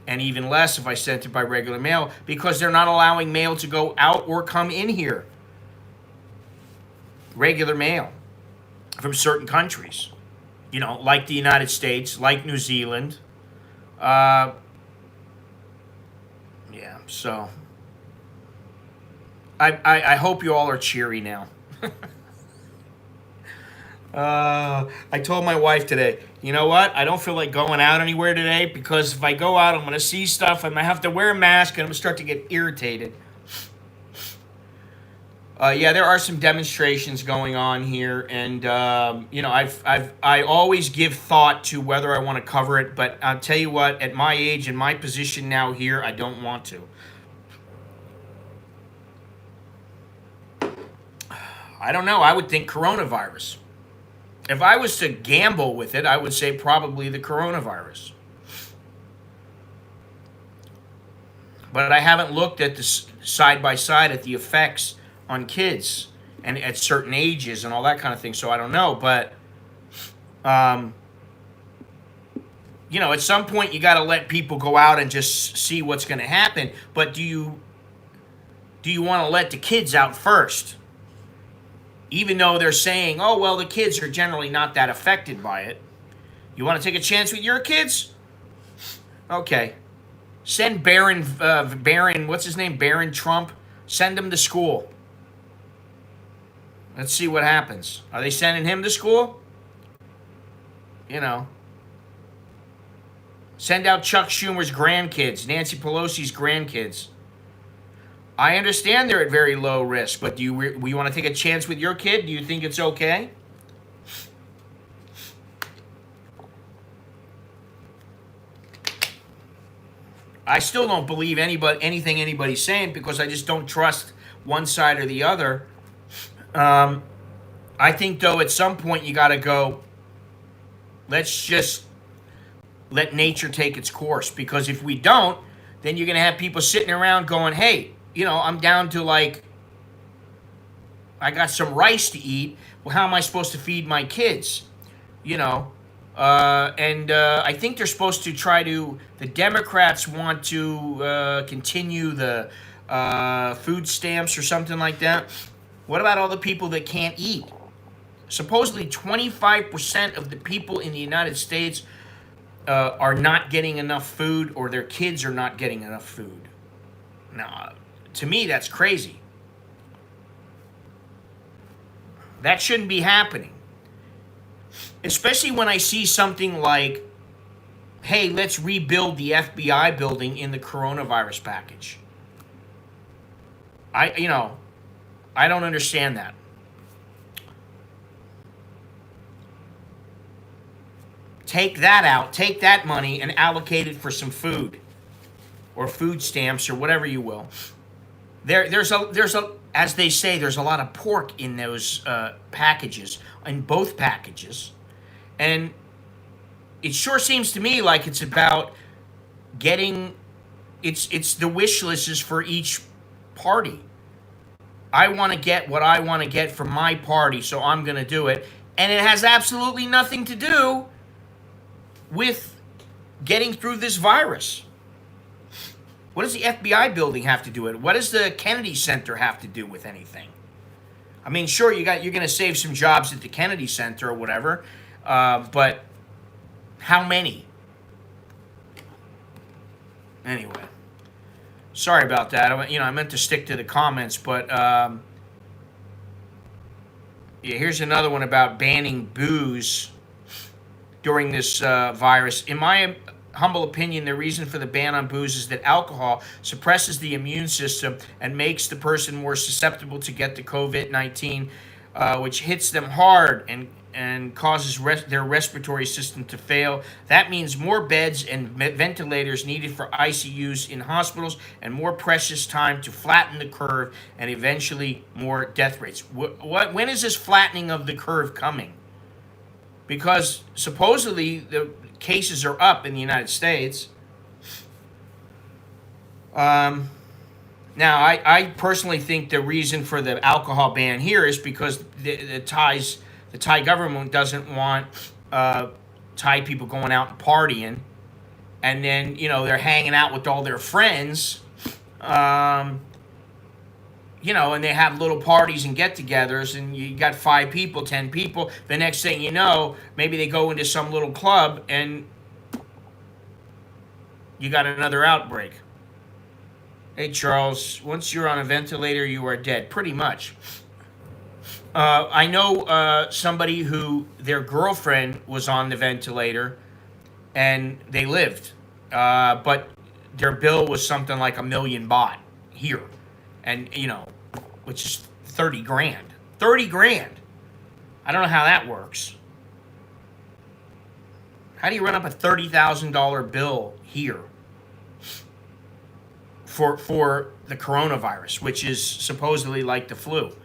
and even less if I sent it by regular mail, because they're not allowing mail to go out or come in here. Regular mail from certain countries, like the United States, like New Zealand. So I hope you all are cheery now. I told my wife today, you know what? I don't feel like going out anywhere today because if I go out, I'm going to see stuff. I might have to wear a mask and I'm going to start to get irritated. There are some demonstrations going on here, and I always give thought to whether I want to cover it, but I'll tell you what, at my age and my position now here, I don't want to. I don't know. I would think coronavirus. If I was to gamble with it, I would say probably the coronavirus. But I haven't looked at the side by side at the effects on kids and at certain ages and all that kind of thing, so I don't know. But at some point you got to let people go out and just see what's going to happen. But do you want to let the kids out first? Even though they're saying, oh, well, the kids are generally not that affected by it. You want to take a chance with your kids? Okay. Send Barron, what's his name? Barron Trump. Send him to school. Let's see what happens. Are they sending him to school? Send out Chuck Schumer's grandkids, Nancy Pelosi's grandkids. I understand they're at very low risk, but do you want to take a chance with your kid? Do you think it's okay? I still don't believe anything anybody's saying because I just don't trust one side or the other. I think, though, at some point you got to go, let's just let nature take its course. Because if we don't, then you're going to have people sitting around going, hey, I'm down to I got some rice to eat. Well, how am I supposed to feed my kids? I think they're supposed to the Democrats want to continue the food stamps or something like that. What about all the people that can't eat? Supposedly 25% of the people in the United States are not getting enough food, or their kids are not getting enough food. Now, to me, that's crazy. That shouldn't be happening. Especially when I see something like, hey, let's rebuild the FBI building in the coronavirus package. I don't understand that. Take that out, take that money and allocate it for some food or food stamps or whatever you will. There's as they say, there's a lot of pork in those packages, in both packages. And it sure seems to me like it's about getting, it's the wish list is for each party. I want to get what I want to get from my party, so I'm going to do it. And it has absolutely nothing to do with getting through this virus. What does the FBI building have to do with it? What does the Kennedy Center have to do with anything? I mean, sure, you're going to save some jobs at the Kennedy Center or whatever, but how many? Anyway, sorry about that. I meant to stick to the comments, but yeah, here's another one about banning booze during this virus. In my humble opinion, the reason for the ban on booze is that alcohol suppresses the immune system and makes the person more susceptible to get the COVID-19, which hits them hard and causes their respiratory system to fail. That means more beds and ventilators needed for ICUs in hospitals and more precious time to flatten the curve and eventually more death rates. When is this flattening of the curve coming? Because supposedly the cases are up in the United States. Now, I personally think the reason for the alcohol ban here is because the Thai government doesn't want Thai people going out and partying, and then they're hanging out with all their friends, and they have little parties and get-togethers, and you got 5 people, 10 people. The next thing you know, maybe they go into some little club, and you got another outbreak. Hey, Charles, once you're on a ventilator, you are dead. Pretty much. I know somebody who their girlfriend was on the ventilator, and they lived, but their bill was something like 1,000,000 baht here, and which is 30 grand. 30 grand. I don't know how that works. How do you run up a $30,000 bill here for the coronavirus, which is supposedly like the flu?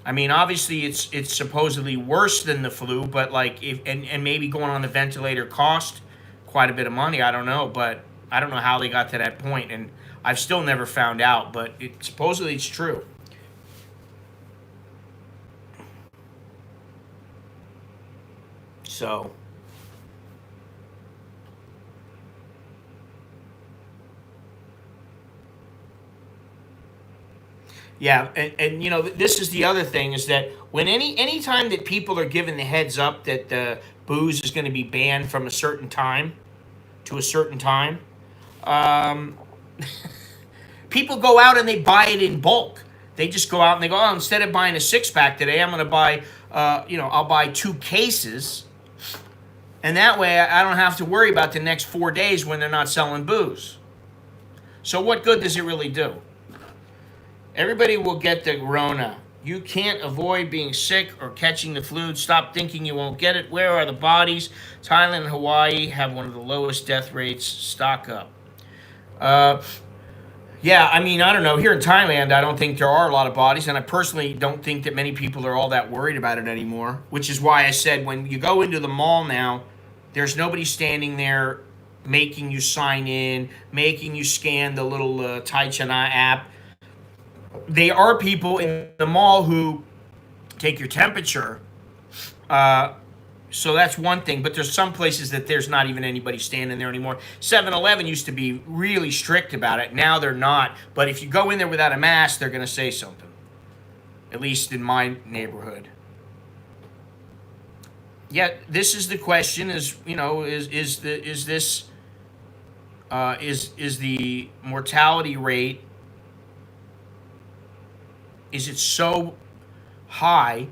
I mean, obviously it's supposedly worse than the flu, but like and maybe going on the ventilator cost quite a bit of money. I don't know, but I don't know how they got to that point, and I've still never found out. But supposedly it's true. So. Yeah, and this is the other thing is that when any time that people are given the heads up that the booze is going to be banned from a certain time to a certain time, people go out and they buy it in bulk. They just go out and they go, oh, instead of buying a 6-pack today, I'm going to buy, I'll buy 2 cases, and that way I don't have to worry about the next 4 days when they're not selling booze. So what good does it really do? Everybody will get the Rona. You can't avoid being sick or catching the flu. Stop thinking you won't get it. Where are the bodies? Thailand and Hawaii have one of the lowest death rates. Stock up. Yeah, I mean, I don't know. Here in Thailand, I don't think there are a lot of bodies, and I personally don't think that many people are all that worried about it anymore, which is why I said when you go into the mall now, there's nobody standing there making you sign in, making you scan the little Thai Chana app. They are people in the mall who take your temperature. So that's one thing. But there's some places that there's not even anybody standing there anymore. 7-Eleven used to be really strict about it. Now they're not. But if you go in there without a mask, they're going to say something. At least in my neighborhood. Yet this is the question: is the mortality rate? Is it so high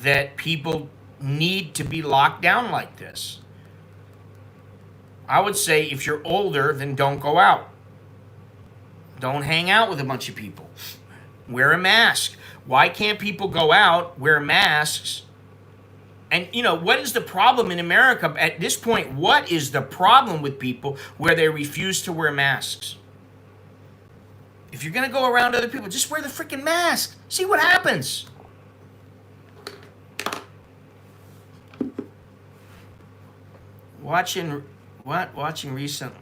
that people need to be locked down like this? I would say if you're older, then don't go out. Don't hang out with a bunch of people. Wear a mask. Why can't people go out, wear masks? And, what is the problem in America? At this point, what is the problem with people where they refuse to wear masks? If you're going to go around other people, just wear the freaking mask. See what happens. Watching what? Watching recent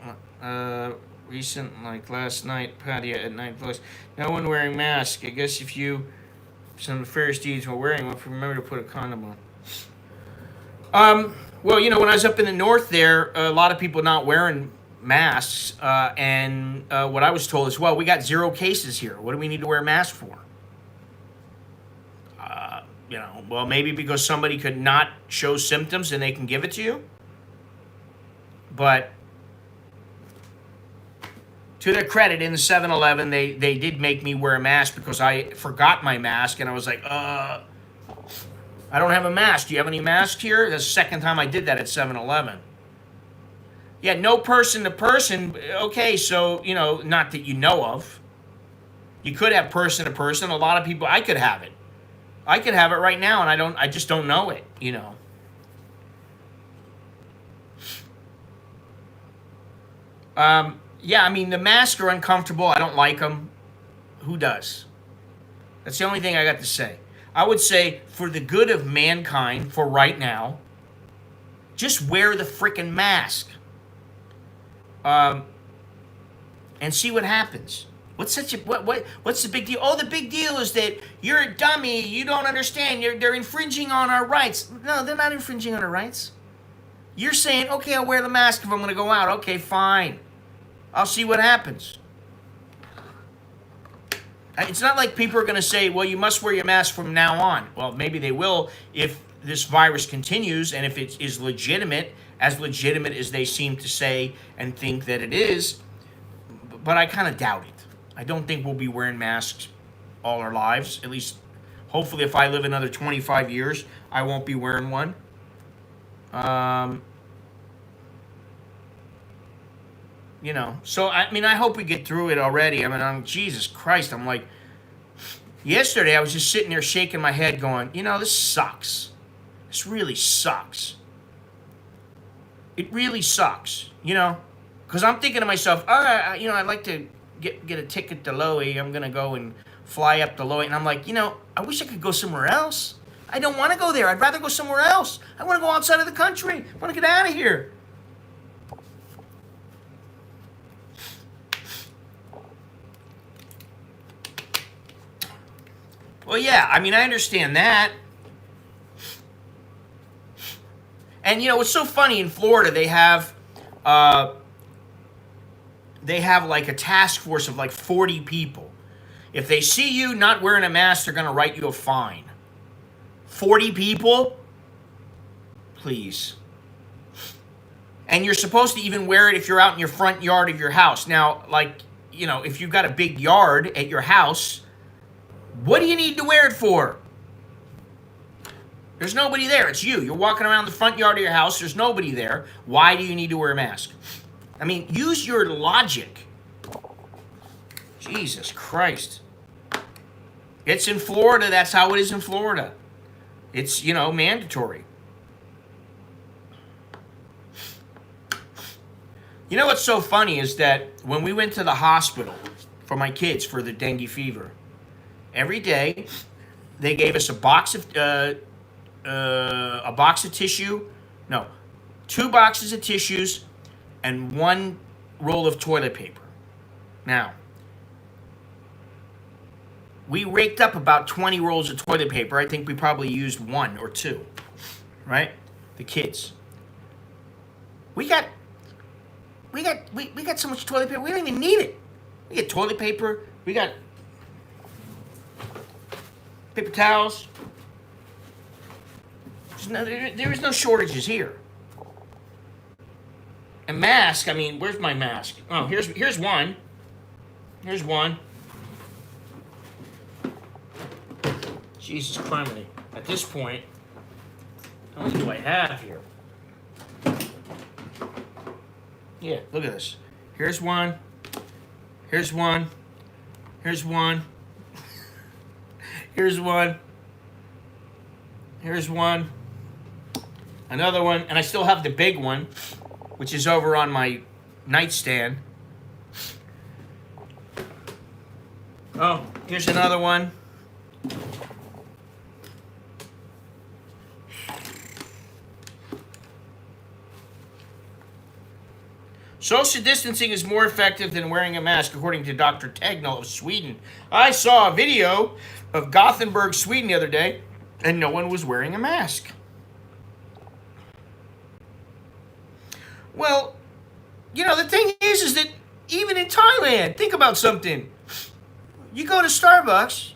like last night, Pattaya at night plus. No one wearing mask. I guess if you some fairest deeds were wearing one, remember to put a condom on. Well, you know, when I was up in the north there, a lot of people not wearing masks, and what I was told is, well, we got 0 cases here. What do we need to wear a mask for? You know, well, maybe because somebody could not show symptoms and they can give it to you. But to their credit, in the 7-Eleven, they did make me wear a mask because I forgot my mask, and I was like, I don't have a mask. Do you have any masks here? That's the second time I did that at 7-Eleven. Yeah, no person to person. Okay, so, you know, not that you know of. You could have person to person. A lot of people, I could have it. I could have it right now, and I just don't know it, you know. Yeah, I mean, the masks are uncomfortable. I don't like them. Who does? That's the only thing I got to say. I would say, for the good of mankind, for right now, just wear the frickin' mask. And see what happens. What's the big deal? Oh, the big deal is that you're a dummy. You don't understand. They're infringing on our rights. No, they're not infringing on our rights. You're saying, okay, I'll wear the mask if I'm going to go out. Okay, fine. I'll see what happens. It's not like people are going to say, well, you must wear your mask from now on. Well, maybe they will if this virus continues and if it is legitimate as they seem to say and think that it is. But I kind of doubt it. I don't think we'll be wearing masks all our lives. At least, hopefully, if I live another 25 years, I won't be wearing one. You know, so, I mean, I hope we get through it already. I mean, Jesus Christ, I'm like, yesterday I was just sitting there shaking my head going, you know, this sucks. This really sucks. It really sucks, you know, because I'm thinking to myself, you know, I'd like to get a ticket to Loei. I'm going to go and fly up to Loei. And I'm like, you know, I wish I could go somewhere else. I don't want to go there. I'd rather go somewhere else. I want to go outside of the country. I want to get out of here. Well, yeah, I mean, I understand that. And, you know, it's so funny in Florida, they have like a task force of like 40 people. If they see you not wearing a mask, they're going to write you a fine. 40 people? Please. And you're supposed to even wear it if you're out in your front yard of your house. Now, like, you know, if you've got a big yard at your house, what do you need to wear it for? There's nobody there. It's you. You're walking around the front yard of your house. There's nobody there. Why do you need to wear a mask? I mean, use your logic. Jesus Christ. It's in Florida. That's how it is in Florida. It's, you know, mandatory. You know what's so funny is that when we went to the hospital for my kids for the dengue fever, every day they gave us a box of tissue. No, 2 boxes of tissues and 1 roll of toilet paper. Now, we raked up about 20 rolls of toilet paper. I think we probably used 1 or 2, right? The kids. We got so much toilet paper. We don't even need it. We get toilet paper. We got paper towels. There is no shortages here. And mask, I mean, where's my mask? Oh, here's one. Here's one. Jesus Christ. At this point, how many do I have here? Yeah, look at this. Here's one. Here's one. Here's one. Here's one. Here's one. Another one. And I still have the big one, which is over on my nightstand. Oh, here's another one. Social distancing is more effective than wearing a mask, according to Dr. Tegnell of Sweden. I saw a video of Gothenburg, Sweden the other day, and no one was wearing a mask. Well, the thing is that even in Thailand, think about something. You go to Starbucks.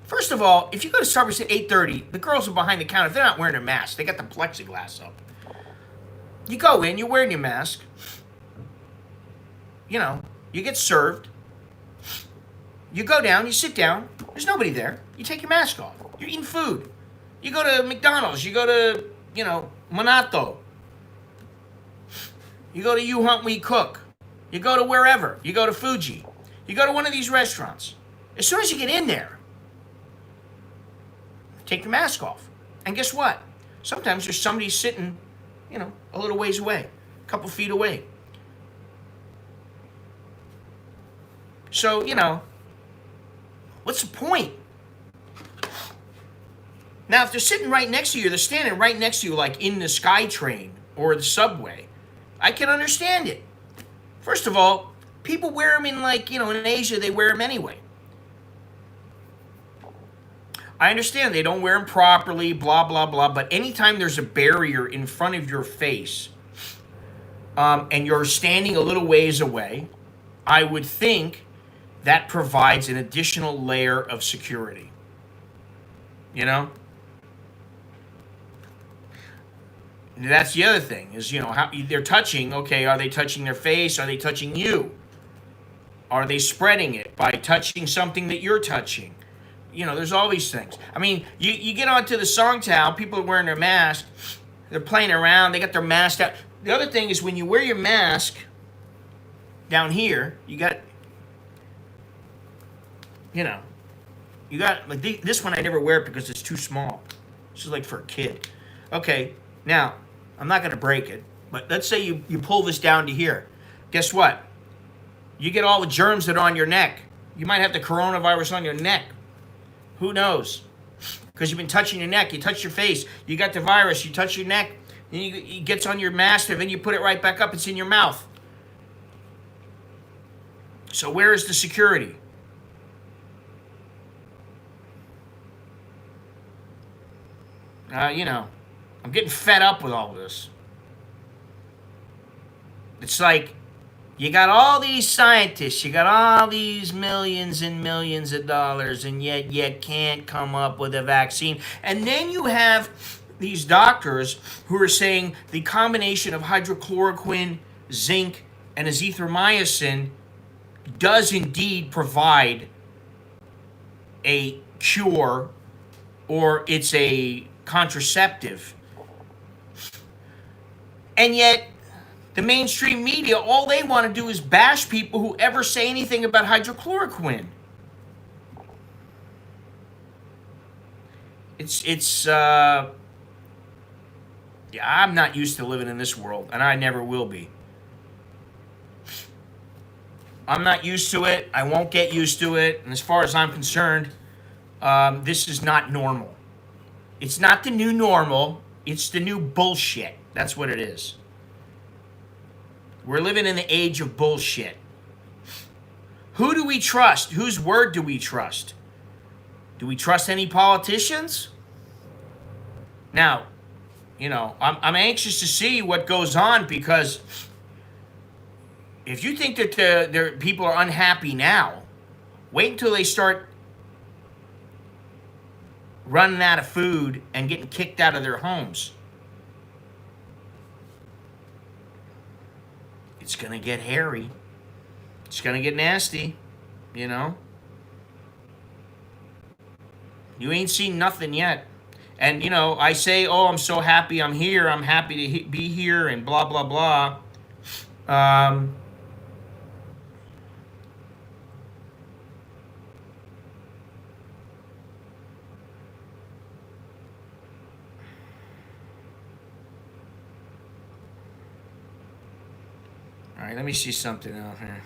First of all, if you go to Starbucks at 8:30, the girls are behind the counter. If they're not wearing a mask, they got the plexiglass up. You go in, you're wearing your mask. You get served. You go down, you sit down. There's nobody there. You take your mask off. You're eating food. You go to McDonald's. You go to, Monato. You go to You Hunt We Cook. You go to wherever. You go to Fuji. You go to one of these restaurants. As soon as you get in there, take your mask off. And guess what? Sometimes there's somebody sitting, a little ways away, a couple feet away. So, what's the point? Now, if they're sitting right next to you, they're standing right next to you, like in the SkyTrain or the subway, I can understand it. First of all, people wear them in in Asia, they wear them anyway. I understand they don't wear them properly, blah, blah, blah, but anytime there's a barrier in front of your face and you're standing a little ways away, I would think that provides an additional layer of security. That's the other thing is, how they're touching. Okay, are they touching their face? Are they touching you? Are they spreading it by touching something that you're touching? There's all these things. I mean, you get onto the Songtao, people are wearing their mask. They're playing around. They got their mask out. The other thing is when you wear your mask down here, you got this one I never wear it because it's too small. This is like for a kid. Okay, now, I'm not going to break it, but let's say you pull this down to here. Guess what? You get all the germs that are on your neck. You might have the coronavirus on your neck. Who knows? Because you've been touching your neck. You touch your face. You got the virus. You touch your neck. Then it gets on your mask, and then you put it right back up. It's in your mouth. So where is the security? I'm getting fed up with all this. It's like, you got all these scientists, you got all these millions and millions of dollars, and yet you can't come up with a vaccine. And then you have these doctors who are saying the combination of hydrochloroquine, zinc, and azithromycin does indeed provide a cure, or it's a contraceptive. And yet, the mainstream media, all they want to do is bash people who ever say anything about hydrochloroquine. I'm not used to living in this world, and I never will be. I'm not used to it. I won't get used to it. And as far as I'm concerned, this is not normal. It's not the new normal. It's the new bullshit. That's what it is. We're living in the age of bullshit. Who do we trust? Whose word do we trust? Do we trust any politicians? Now, I'm anxious to see what goes on, because if you think that people are unhappy now, wait until they start running out of food and getting kicked out of their homes. It's going to get hairy. It's going to get nasty, You ain't seen nothing yet. And, I say, oh, I'm so happy I'm here. I'm happy to be here and blah, blah, blah. All right, let me see something out here.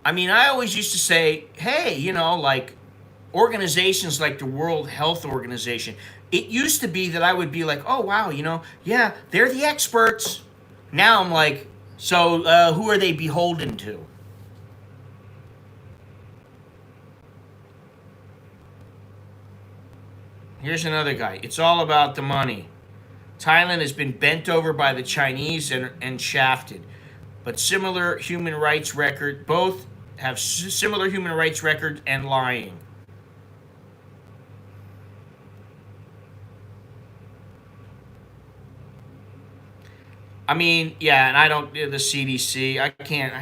I mean, I always used to say, hey, organizations like the World Health Organization. It used to be that I would be like, oh, wow, yeah, they're the experts. Now I'm like, so who are they beholden to? Here's another guy. It's all about the money. Thailand has been bent over by the Chinese and shafted, but similar human rights record. Both have similar human rights record and lying. I mean, yeah, and I don't the CDC. I can't.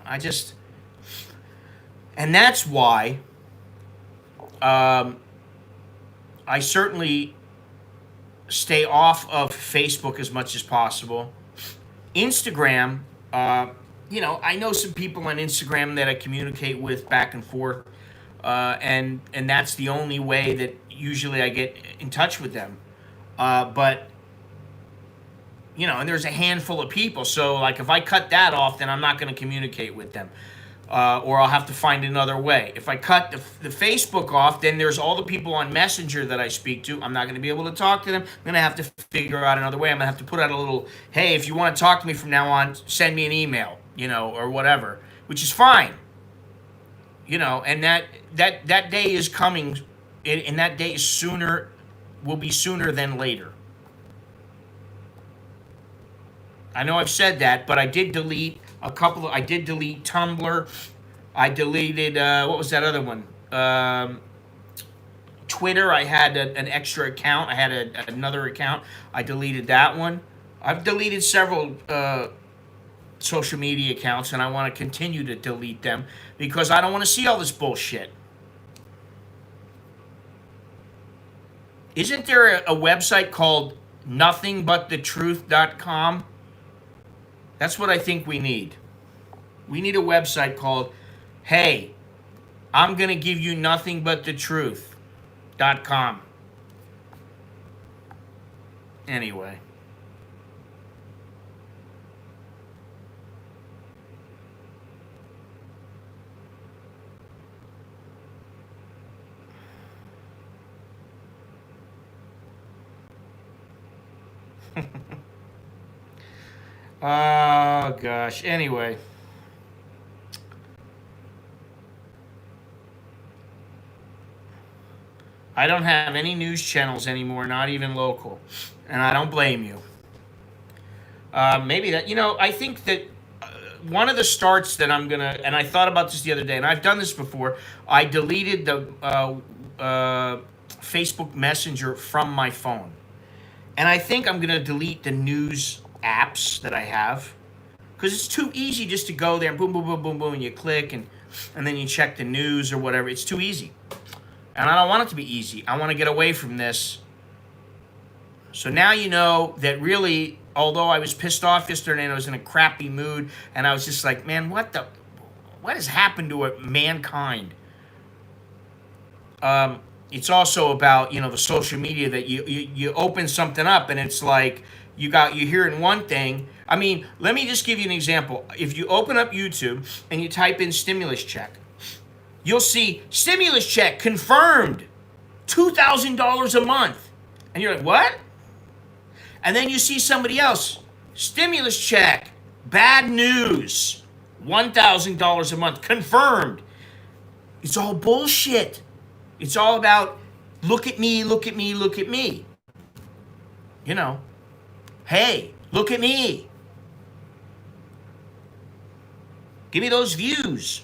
I just, and that's why um, I certainly stay off of Facebook as much as possible. Instagram, I know some people on Instagram that I communicate with back and forth, and that's the only way that usually I get in touch with them. But and there's a handful of people, so like if I cut that off, then I'm not going to communicate with them. Or I'll have to find another way. If I cut the Facebook off, then there's all the people on Messenger that I speak to. I'm not going to be able to talk to them. I'm going to have to figure out another way. I'm going to have to put out a little, hey, if you want to talk to me from now on, send me an email, or whatever, which is fine. And that day is coming, and that day is will be sooner than later. I know I've said that, but I did delete I did delete Tumblr. I deleted, what was that other one? Twitter. I had an extra account. I had another account. I deleted that one. I've deleted several social media accounts, and I want to continue to delete them because I don't want to see all this bullshit. Isn't there a website called nothingbutthetruth.com? That's what I think we need. We need a website called, hey, I'm going to give you nothing but the truth.com. Anyway. Oh, gosh. Anyway. I don't have any news channels anymore, not even local. And I don't blame you. Maybe that, I think that one of the starts that I'm going to, and I thought about this the other day, and I've done this before, I deleted the Facebook Messenger from my phone. And I think I'm going to delete the news apps that I have because it's too easy just to go there and boom, boom, boom, boom, boom, and you click and then you check the news or whatever. It's too easy. And I don't want it to be easy. I want to get away from this. So now you know that really, although I was pissed off yesterday and I was in a crappy mood and I was just like, man, what has happened to mankind? It's also about, the social media that you open something up and it's like you're hearing one thing. I mean, let me just give you an example. If you open up YouTube and you type in stimulus check, you'll see stimulus check confirmed, $2,000 a month. And you're like, what? And then you see somebody else, stimulus check, bad news, $1,000 a month, confirmed. It's all bullshit. It's all about, look at me, look at me, look at me. Hey, look at me. Give me those views.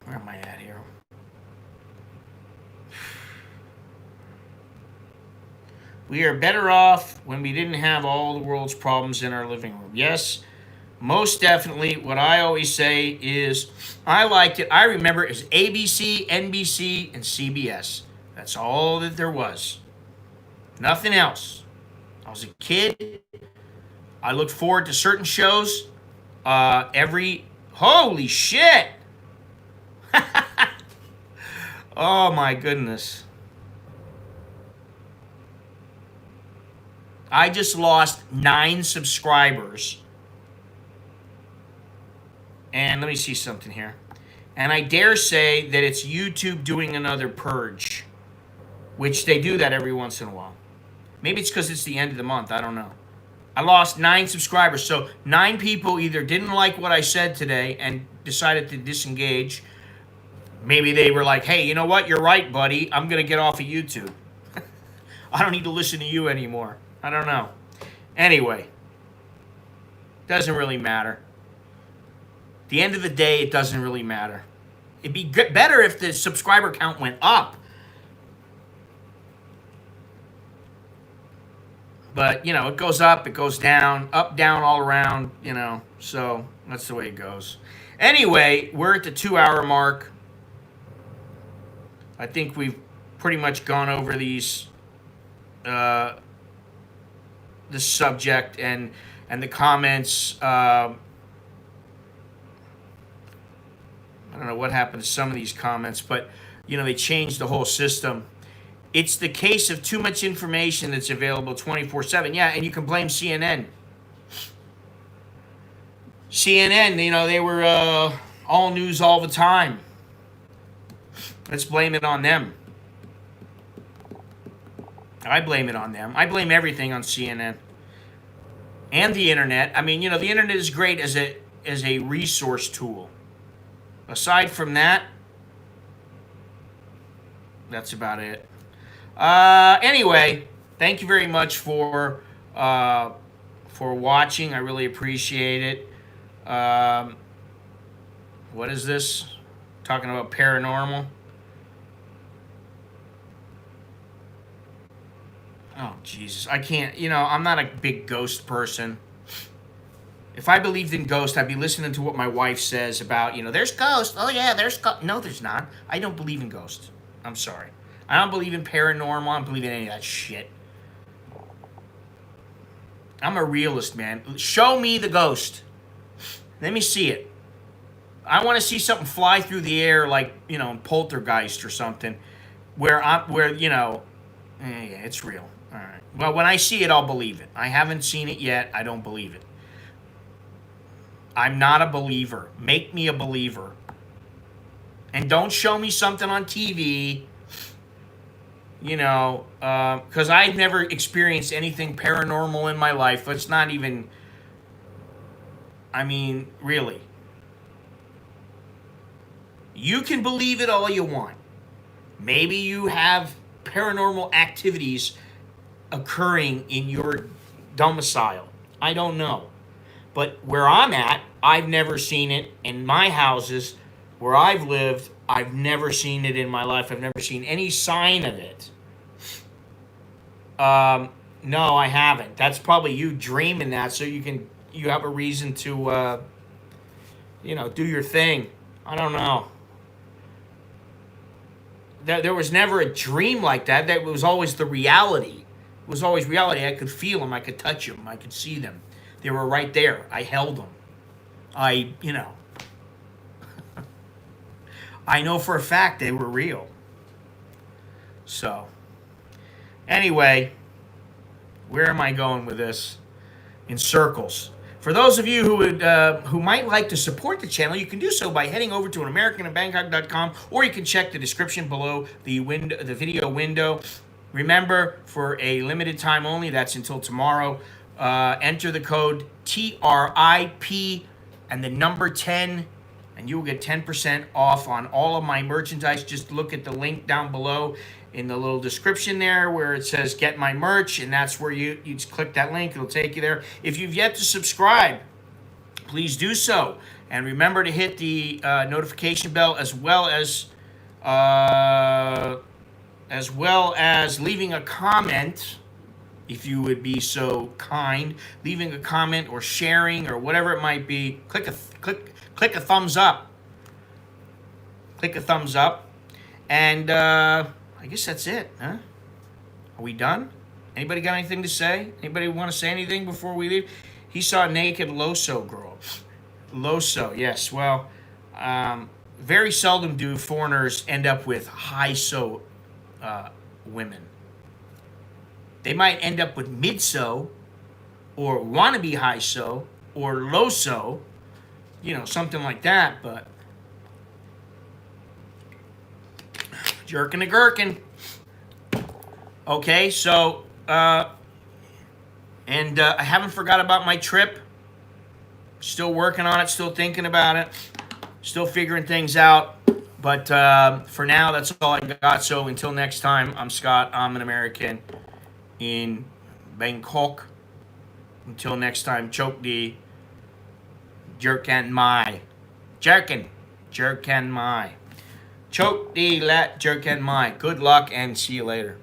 Where am I at here? We are better off when we didn't have all the world's problems in our living room. Yes, most definitely. What I always say is I liked it. I remember it was ABC, NBC, and CBS. That's all that there was. Nothing else. I was a kid. I looked forward to certain shows. Holy shit! Oh my goodness. I just lost 9 subscribers And let me see something here. And I dare say that it's YouTube doing another purge, which they do that every once in a while. Maybe it's because it's the end of the month. I don't know. I lost 9 subscribers. So 9 people either didn't like what I said today and decided to disengage. Maybe they were like, hey, you know what? You're right, buddy. I'm going to get off of YouTube. I don't need to listen to you anymore. I don't know. Anyway, doesn't really matter. At the end of the day, it doesn't really matter. It'd be better if the subscriber count went up. But, you know, it goes up, it goes down, up, down, all around, you know. So that's the way it goes. Anyway, we're at the 2-hour mark. I think we've pretty much gone over these, the subject and the comments. I don't know what happened to some of these comments, but, you know, they changed the whole system. It's the case of too much information that's available 24/7. Yeah, and you can blame CNN. CNN, you know, they were all news all the time. Let's blame it on them. I blame it on them. I blame everything on CNN. And the internet. I mean, you know, the internet is great as a resource tool. Aside from that, that's about it. Anyway, thank you very much for watching. I really appreciate it. What is this? Talking about paranormal. Oh, Jesus. I can't, you know, I'm not a big ghost person. If I believed in ghosts, I'd be listening to what my wife says about, you know, there's ghosts. Oh, yeah, there's ghosts. No, there's not. I don't believe in ghosts. I'm sorry. I don't believe in paranormal. I don't believe in any of that shit. I'm a realist, man. Show me the ghost. Let me see it. I want to see something fly through the air like, you know, in Poltergeist or something where, you know, yeah, it's real. All right. Well, when I see it, I'll believe it. I haven't seen it yet. I don't believe it. I'm not a believer. Make me a believer. And don't show me something on TV, you know, because I've never experienced anything paranormal in my life. Let's not even, I mean, really. You can believe it all you want. Maybe you have paranormal activities occurring in your domicile. I don't know. But where I'm at, I've never seen it. In my houses, where I've lived, I've never seen it in my life. I've never seen any sign of it. No, I haven't. That's probably you dreaming that so you have a reason to, you know, do your thing. I don't know. There was never a dream like that. That was always the reality. It was always reality. I could feel them. I could touch them. I could see them. They were right there. I held them. You know. I know for a fact they were real. So, anyway, where am I going with this? In circles. For those of you who might like to support the channel, you can do so by heading over to AnAmericanInBangkok.com, or you can check the description below the video window. Remember, for a limited time only, that's until tomorrow, enter the code TRIP and the number 10, and you will get 10% off on all of my merchandise. Just look at the link down below in the little description there where it says get my merch, and that's where you just click that link. It'll take you there. If you've yet to subscribe, please do so, and remember to hit the notification bell, as well as leaving a comment, if you would be so kind, leaving a comment or sharing or whatever it might be. Click a thumbs up. Click a thumbs up, and I guess that's it, huh? Are we done? Anybody got anything to say? Anybody want to say anything before we leave? He saw a naked Loso girl. Loso, yes. Well, very seldom do foreigners end up with high-so women. They might end up with mid-so, or wannabe high-so, or low-so, something like that. But jerking a gherkin. Okay, so and I haven't forgot about my trip. Still working on it, still thinking about it, still figuring things out. But for now, that's all I got. So until next time, I'm Scott. I'm an American in Bangkok. Until next time, choke the jerkin mai. Jerkin mai. Choke the let jerkin mai. Good luck and see you later.